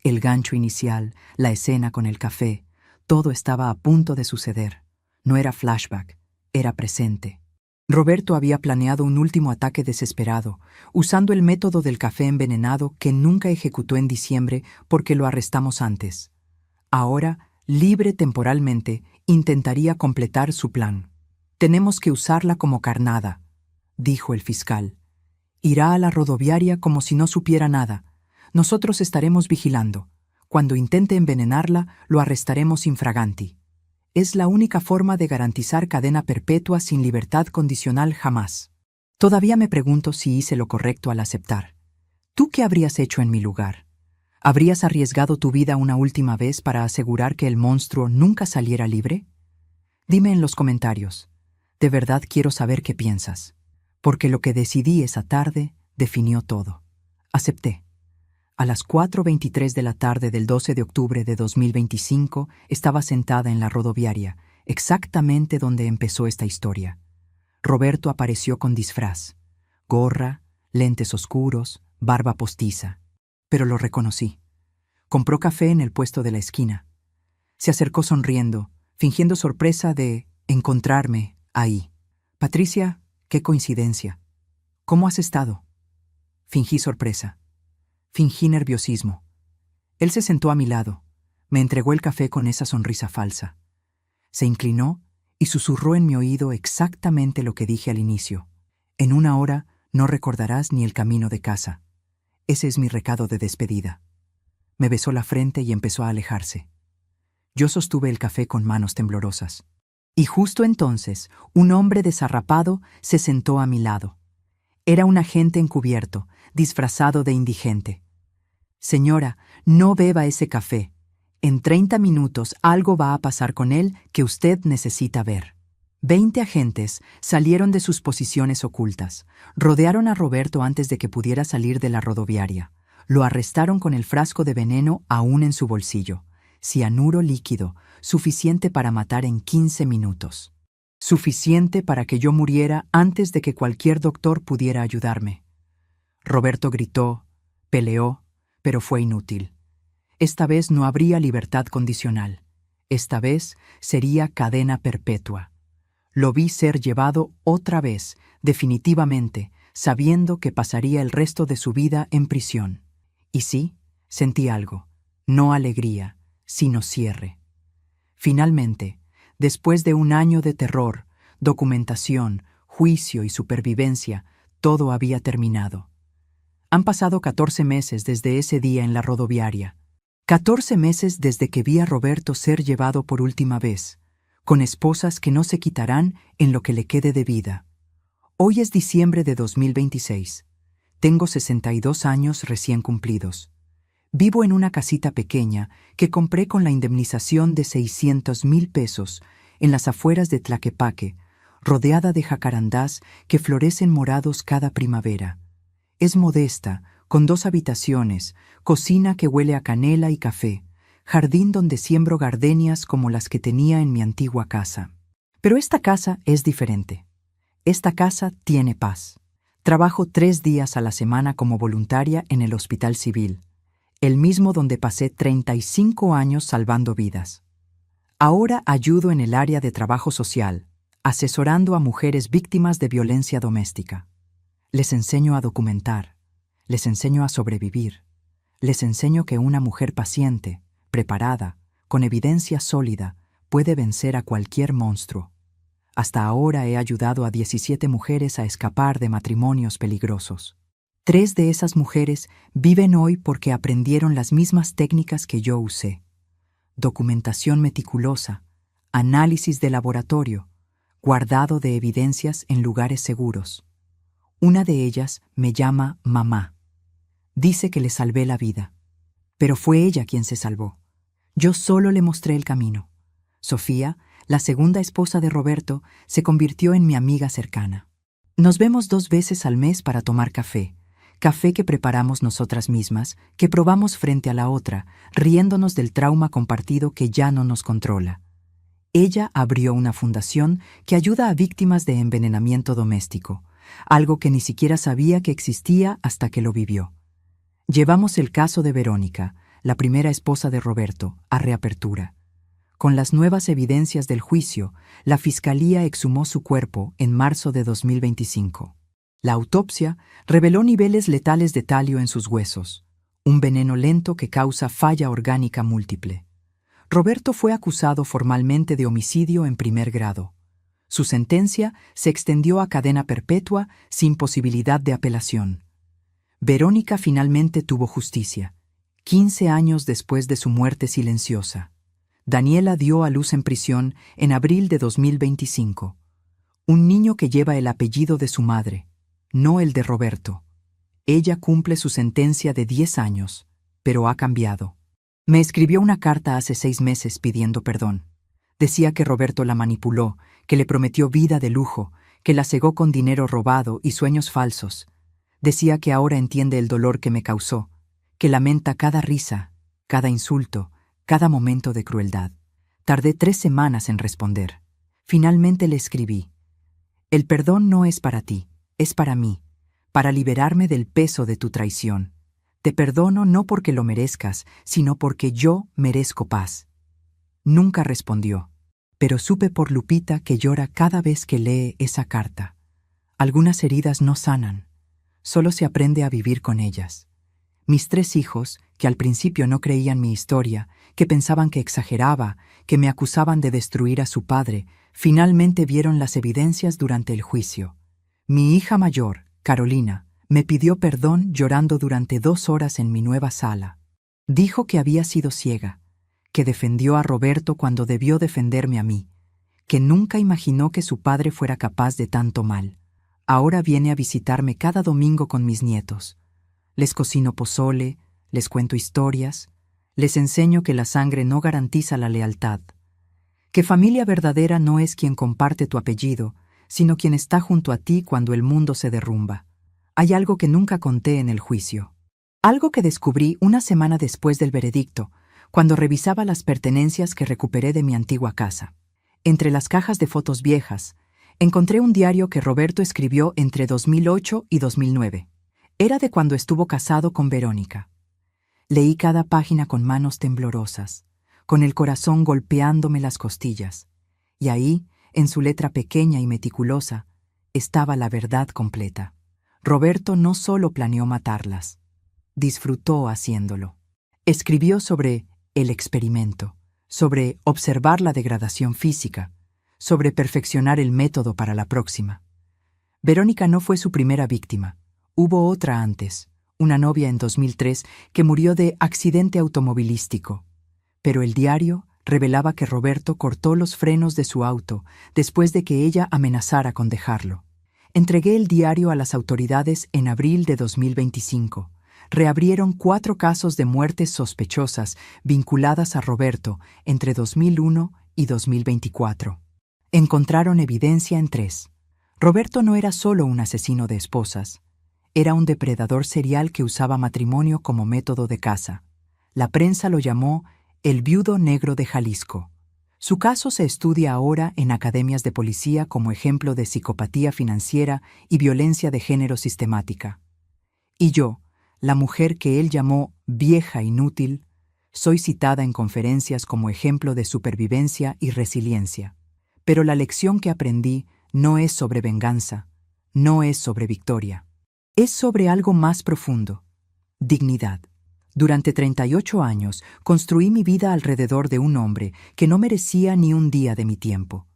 El gancho inicial, la escena con el café, todo estaba a punto de suceder. No era flashback, era presente. Roberto había planeado un último ataque desesperado, usando el método del café envenenado que nunca ejecutó en diciembre porque lo arrestamos antes. Ahora, libre temporalmente, intentaría completar su plan. Tenemos que usarla como carnada, dijo el fiscal. Irá a la rodoviaria como si no supiera nada. Nosotros estaremos vigilando. Cuando intente envenenarla, lo arrestaremos infraganti. Es la única forma de garantizar cadena perpetua sin libertad condicional jamás. Todavía me pregunto si hice lo correcto al aceptar. ¿Tú qué habrías hecho en mi lugar? ¿Habrías arriesgado tu vida una última vez para asegurar que el monstruo nunca saliera libre? Dime en los comentarios. De verdad quiero saber qué piensas. Porque lo que decidí esa tarde definió todo. Acepté. A las 4:23 de la tarde del 12 de octubre de 2025 estaba sentada en la rodoviaria, exactamente donde empezó esta historia. Roberto apareció con disfraz, gorra, lentes oscuros, barba postiza. Pero lo reconocí. Compró café en el puesto de la esquina. Se acercó sonriendo, fingiendo sorpresa de encontrarme ahí. Patricia, qué coincidencia. ¿Cómo has estado? Fingí sorpresa. Fingí nerviosismo. Él se sentó a mi lado. Me entregó el café con esa sonrisa falsa. Se inclinó y susurró en mi oído exactamente lo que dije al inicio. En 1 hora no recordarás ni el camino de casa. Ese es mi recado de despedida. Me besó la frente y empezó a alejarse. Yo sostuve el café con manos temblorosas. Y justo entonces, un hombre desarrapado se sentó a mi lado. Era un agente encubierto, disfrazado de indigente. Señora, no beba ese café. En 30 minutos algo va a pasar con él que usted necesita ver. 20 agentes salieron de sus posiciones ocultas. Rodearon a Roberto antes de que pudiera salir de la rodoviaria. Lo arrestaron con el frasco de veneno aún en su bolsillo. Cianuro líquido, suficiente para matar en 15 minutos. Suficiente para que yo muriera antes de que cualquier doctor pudiera ayudarme. Roberto gritó, peleó, pero fue inútil. Esta vez no habría libertad condicional. Esta vez sería cadena perpetua. Lo vi ser llevado otra vez, definitivamente, sabiendo que pasaría el resto de su vida en prisión. Y sí, sentí algo. no alegría, sino cierre. Finalmente, después de un año de terror, documentación, juicio y supervivencia, todo había terminado. Han pasado 14 meses desde ese día en la rodoviaria. 14 meses desde que vi a Roberto ser llevado por última vez, con esposas que no se quitarán en lo que le quede de vida. Hoy es diciembre de 2026. Tengo 62 años recién cumplidos. Vivo en una casita pequeña que compré con la indemnización de 600,000 pesos en las afueras de Tlaquepaque, rodeada de jacarandás que florecen morados cada primavera. Es modesta, con 2 habitaciones, cocina que huele a canela y café, jardín donde siembro gardenias como las que tenía en mi antigua casa. Pero esta casa es diferente. Esta casa tiene paz. Trabajo 3 días a la semana como voluntaria en el Hospital Civil, el mismo donde pasé 35 años salvando vidas. Ahora ayudo en el área de trabajo social, asesorando a mujeres víctimas de violencia doméstica. Les enseño a documentar, les enseño a sobrevivir, les enseño que una mujer paciente, preparada, con evidencia sólida, puede vencer a cualquier monstruo. Hasta ahora he ayudado a 17 mujeres a escapar de matrimonios peligrosos. 3 de esas mujeres viven hoy porque aprendieron las mismas técnicas que yo usé. Documentación meticulosa, análisis de laboratorio, guardado de evidencias en lugares seguros. Una de ellas me llama mamá. Dice que le salvé la vida. Pero fue ella quien se salvó. Yo solo le mostré el camino. Sofía, la segunda esposa de Roberto, se convirtió en mi amiga cercana. Nos vemos 2 veces al mes para tomar café. Café que preparamos nosotras mismas, que probamos frente a la otra, riéndonos del trauma compartido que ya no nos controla. Ella abrió una fundación que ayuda a víctimas de envenenamiento doméstico, algo que ni siquiera sabía que existía hasta que lo vivió. Llevamos el caso de Verónica, la primera esposa de Roberto, a reapertura. Con las nuevas evidencias del juicio, la Fiscalía exhumó su cuerpo en marzo de 2025. La autopsia reveló niveles letales de talio en sus huesos, un veneno lento que causa falla orgánica múltiple. Roberto fue acusado formalmente de homicidio en primer grado. Su sentencia se extendió a cadena perpetua sin posibilidad de apelación. Verónica finalmente tuvo justicia, 15 años después de su muerte silenciosa. Daniela dio a luz en prisión en abril de 2025. Un niño que lleva el apellido de su madre, no el de Roberto. Ella cumple su sentencia de 10 años, pero ha cambiado. Me escribió una carta hace 6 meses pidiendo perdón. Decía que Roberto la manipuló, que le prometió vida de lujo, que la cegó con dinero robado y sueños falsos. Decía que ahora entiende el dolor que me causó, que lamenta cada risa, cada insulto, cada momento de crueldad. Tardé 3 semanas en responder. Finalmente le escribí: el perdón no es para ti, es para mí, para liberarme del peso de tu traición. Te perdono no porque lo merezcas, sino porque yo merezco paz. Nunca respondió, pero supe por Lupita que llora cada vez que lee esa carta. Algunas heridas no sanan, solo se aprende a vivir con ellas. Mis 3 hijos, que al principio no creían mi historia, que pensaban que exageraba, que me acusaban de destruir a su padre, finalmente vieron las evidencias durante el juicio. Mi hija mayor, Carolina, me pidió perdón llorando durante 2 horas en mi nueva sala. Dijo que había sido ciega, que defendió a Roberto cuando debió defenderme a mí, que nunca imaginó que su padre fuera capaz de tanto mal. Ahora viene a visitarme cada domingo con mis nietos. Les cocino pozole, les cuento historias, les enseño que la sangre no garantiza la lealtad, que familia verdadera no es quien comparte tu apellido, sino quien está junto a ti cuando el mundo se derrumba. Hay algo que nunca conté en el juicio, algo que descubrí una semana después del veredicto, cuando revisaba las pertenencias que recuperé de mi antigua casa. Entre las cajas de fotos viejas, encontré un diario que Roberto escribió entre 2008 y 2009. Era de cuando estuvo casado con Verónica. Leí cada página con manos temblorosas, con el corazón golpeándome las costillas, y ahí, en su letra pequeña y meticulosa, estaba la verdad completa. Roberto no solo planeó matarlas, disfrutó haciéndolo. Escribió sobre el experimento, sobre observar la degradación física, sobre perfeccionar el método para la próxima. Verónica no fue su primera víctima. Hubo otra antes, una novia en 2003 que murió de accidente automovilístico. Pero el diario revelaba que Roberto cortó los frenos de su auto después de que ella amenazara con dejarlo. Entregué el diario a las autoridades en abril de 2025. Reabrieron 4 casos de muertes sospechosas vinculadas a Roberto entre 2001 y 2024. Encontraron evidencia en 3. Roberto no era solo un asesino de esposas. Era un depredador serial que usaba matrimonio como método de caza. La prensa lo llamó el viudo negro de Jalisco. Su caso se estudia ahora en academias de policía como ejemplo de psicopatía financiera y violencia de género sistemática. Y yo, la mujer que él llamó vieja inútil, soy citada en conferencias como ejemplo de supervivencia y resiliencia. Pero la lección que aprendí no es sobre venganza, no es sobre victoria. Es sobre algo más profundo: dignidad. Durante 38 años construí mi vida alrededor de un hombre que no merecía ni un día de mi tiempo.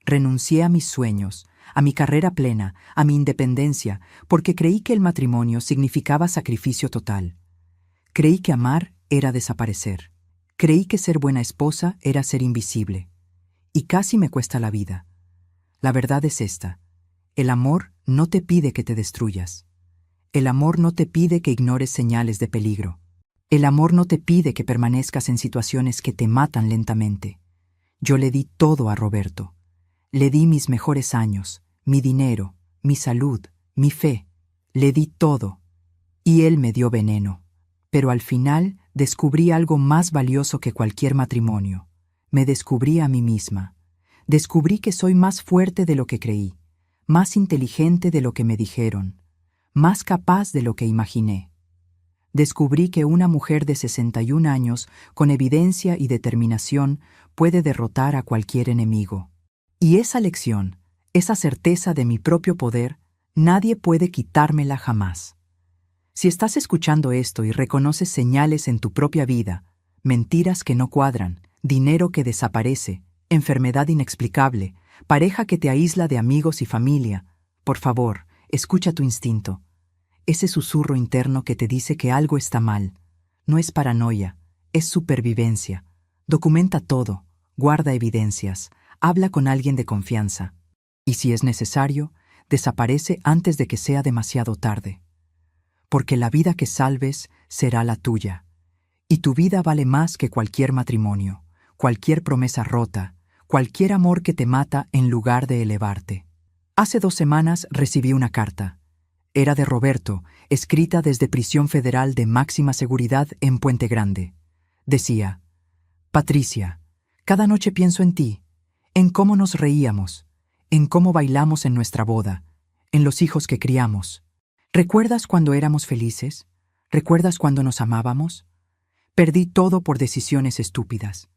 Renuncié a mis sueños, a mi carrera plena, a mi independencia, porque creí que el matrimonio significaba sacrificio total. Creí que amar era desaparecer. Creí que ser buena esposa era ser invisible. Y casi me cuesta la vida. La verdad es esta: el amor no te pide que te destruyas. El amor no te pide que ignores señales de peligro. El amor no te pide que permanezcas en situaciones que te matan lentamente. Yo le di todo a Roberto. Le di mis mejores años, mi dinero, mi salud, mi fe. Le di todo. Y él me dio veneno. Pero al final descubrí algo más valioso que cualquier matrimonio. Me descubrí a mí misma. Descubrí que soy más fuerte de lo que creí, más inteligente de lo que me dijeron, más capaz de lo que imaginé. Descubrí que una mujer de 61 años, con evidencia y determinación, puede derrotar a cualquier enemigo. Y esa lección, esa certeza de mi propio poder, nadie puede quitármela jamás. Si estás escuchando esto y reconoces señales en tu propia vida, mentiras que no cuadran, dinero que desaparece, enfermedad inexplicable, pareja que te aísla de amigos y familia, por favor, escucha tu instinto. Ese susurro interno que te dice que algo está mal. No es paranoia, es supervivencia. Documenta todo, guarda evidencias, habla con alguien de confianza. Y si es necesario, desaparece antes de que sea demasiado tarde. Porque la vida que salves será la tuya. Y tu vida vale más que cualquier matrimonio, cualquier promesa rota, cualquier amor que te mata en lugar de elevarte. Hace 2 semanas recibí una carta. Era de Roberto, escrita desde prisión federal de máxima seguridad en Puente Grande. Decía: Patricia, cada noche pienso en ti, en cómo nos reíamos, en cómo bailamos en nuestra boda, en los hijos que criamos. ¿Recuerdas cuando éramos felices? ¿Recuerdas cuando nos amábamos? Perdí todo por decisiones estúpidas.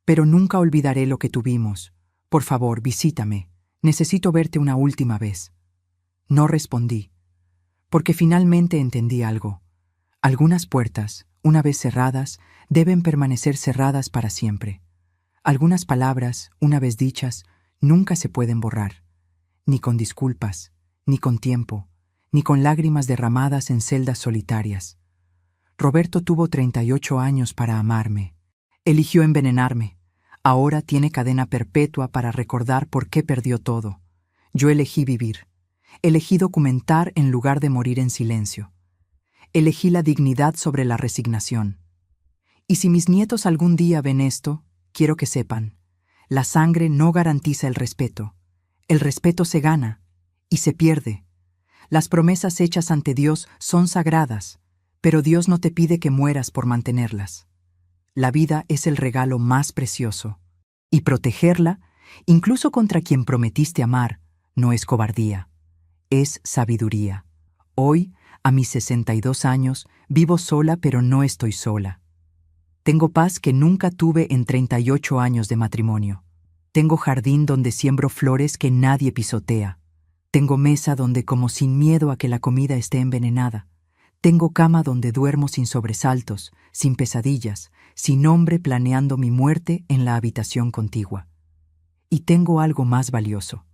Pero nunca olvidaré lo que tuvimos. Por favor, visítame. Necesito verte una última vez. No respondí, porque finalmente entendí algo. Algunas puertas, una vez cerradas, deben permanecer cerradas para siempre. Algunas palabras, una vez dichas, nunca se pueden borrar, ni con disculpas, ni con tiempo, ni con lágrimas derramadas en celdas solitarias. Roberto tuvo 38 años para amarme. Eligió envenenarme. Ahora tiene cadena perpetua para recordar por qué perdió todo. Yo elegí vivir. Elegí documentar en lugar de morir en silencio. Elegí la dignidad sobre la resignación. Y si mis nietos algún día ven esto, quiero que sepan: la sangre no garantiza el respeto. El respeto se gana y se pierde. Las promesas hechas ante Dios son sagradas, pero Dios no te pide que mueras por mantenerlas. La vida es el regalo más precioso, y protegerla, incluso contra quien prometiste amar, no es cobardía, es sabiduría. Hoy, a mis 62 años, vivo sola, pero no estoy sola. Tengo paz que nunca tuve en 38 años de matrimonio. Tengo jardín donde siembro flores que nadie pisotea. Tengo mesa donde como sin miedo a que la comida esté envenenada. Tengo cama donde duermo sin sobresaltos, sin pesadillas, sin hombre planeando mi muerte en la habitación contigua. Y tengo algo más valioso.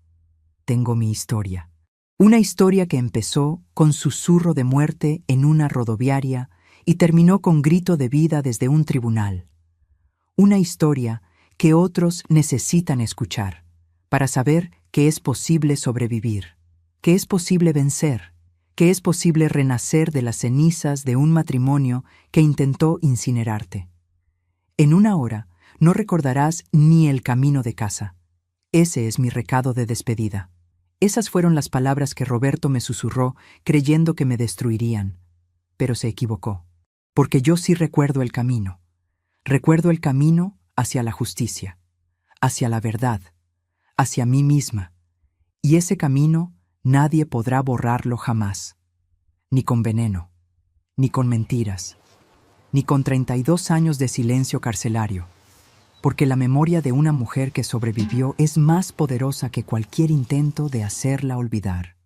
Tengo mi historia. Una historia que empezó con susurro de muerte en una rodoviaria y terminó con grito de vida desde un tribunal. Una historia que otros necesitan escuchar para saber que es posible sobrevivir, que es posible vencer, que es posible renacer de las cenizas de un matrimonio que intentó incinerarte. En una hora no recordarás ni el camino de casa. Ese es mi recado de despedida. Esas fueron las palabras que Roberto me susurró creyendo que me destruirían, pero se equivocó, porque yo sí recuerdo el camino. Recuerdo el camino hacia la justicia, hacia la verdad, hacia mí misma, y ese camino nadie podrá borrarlo jamás, ni con veneno, ni con mentiras, ni con 32 años de silencio carcelario, porque la memoria de una mujer que sobrevivió es más poderosa que cualquier intento de hacerla olvidar.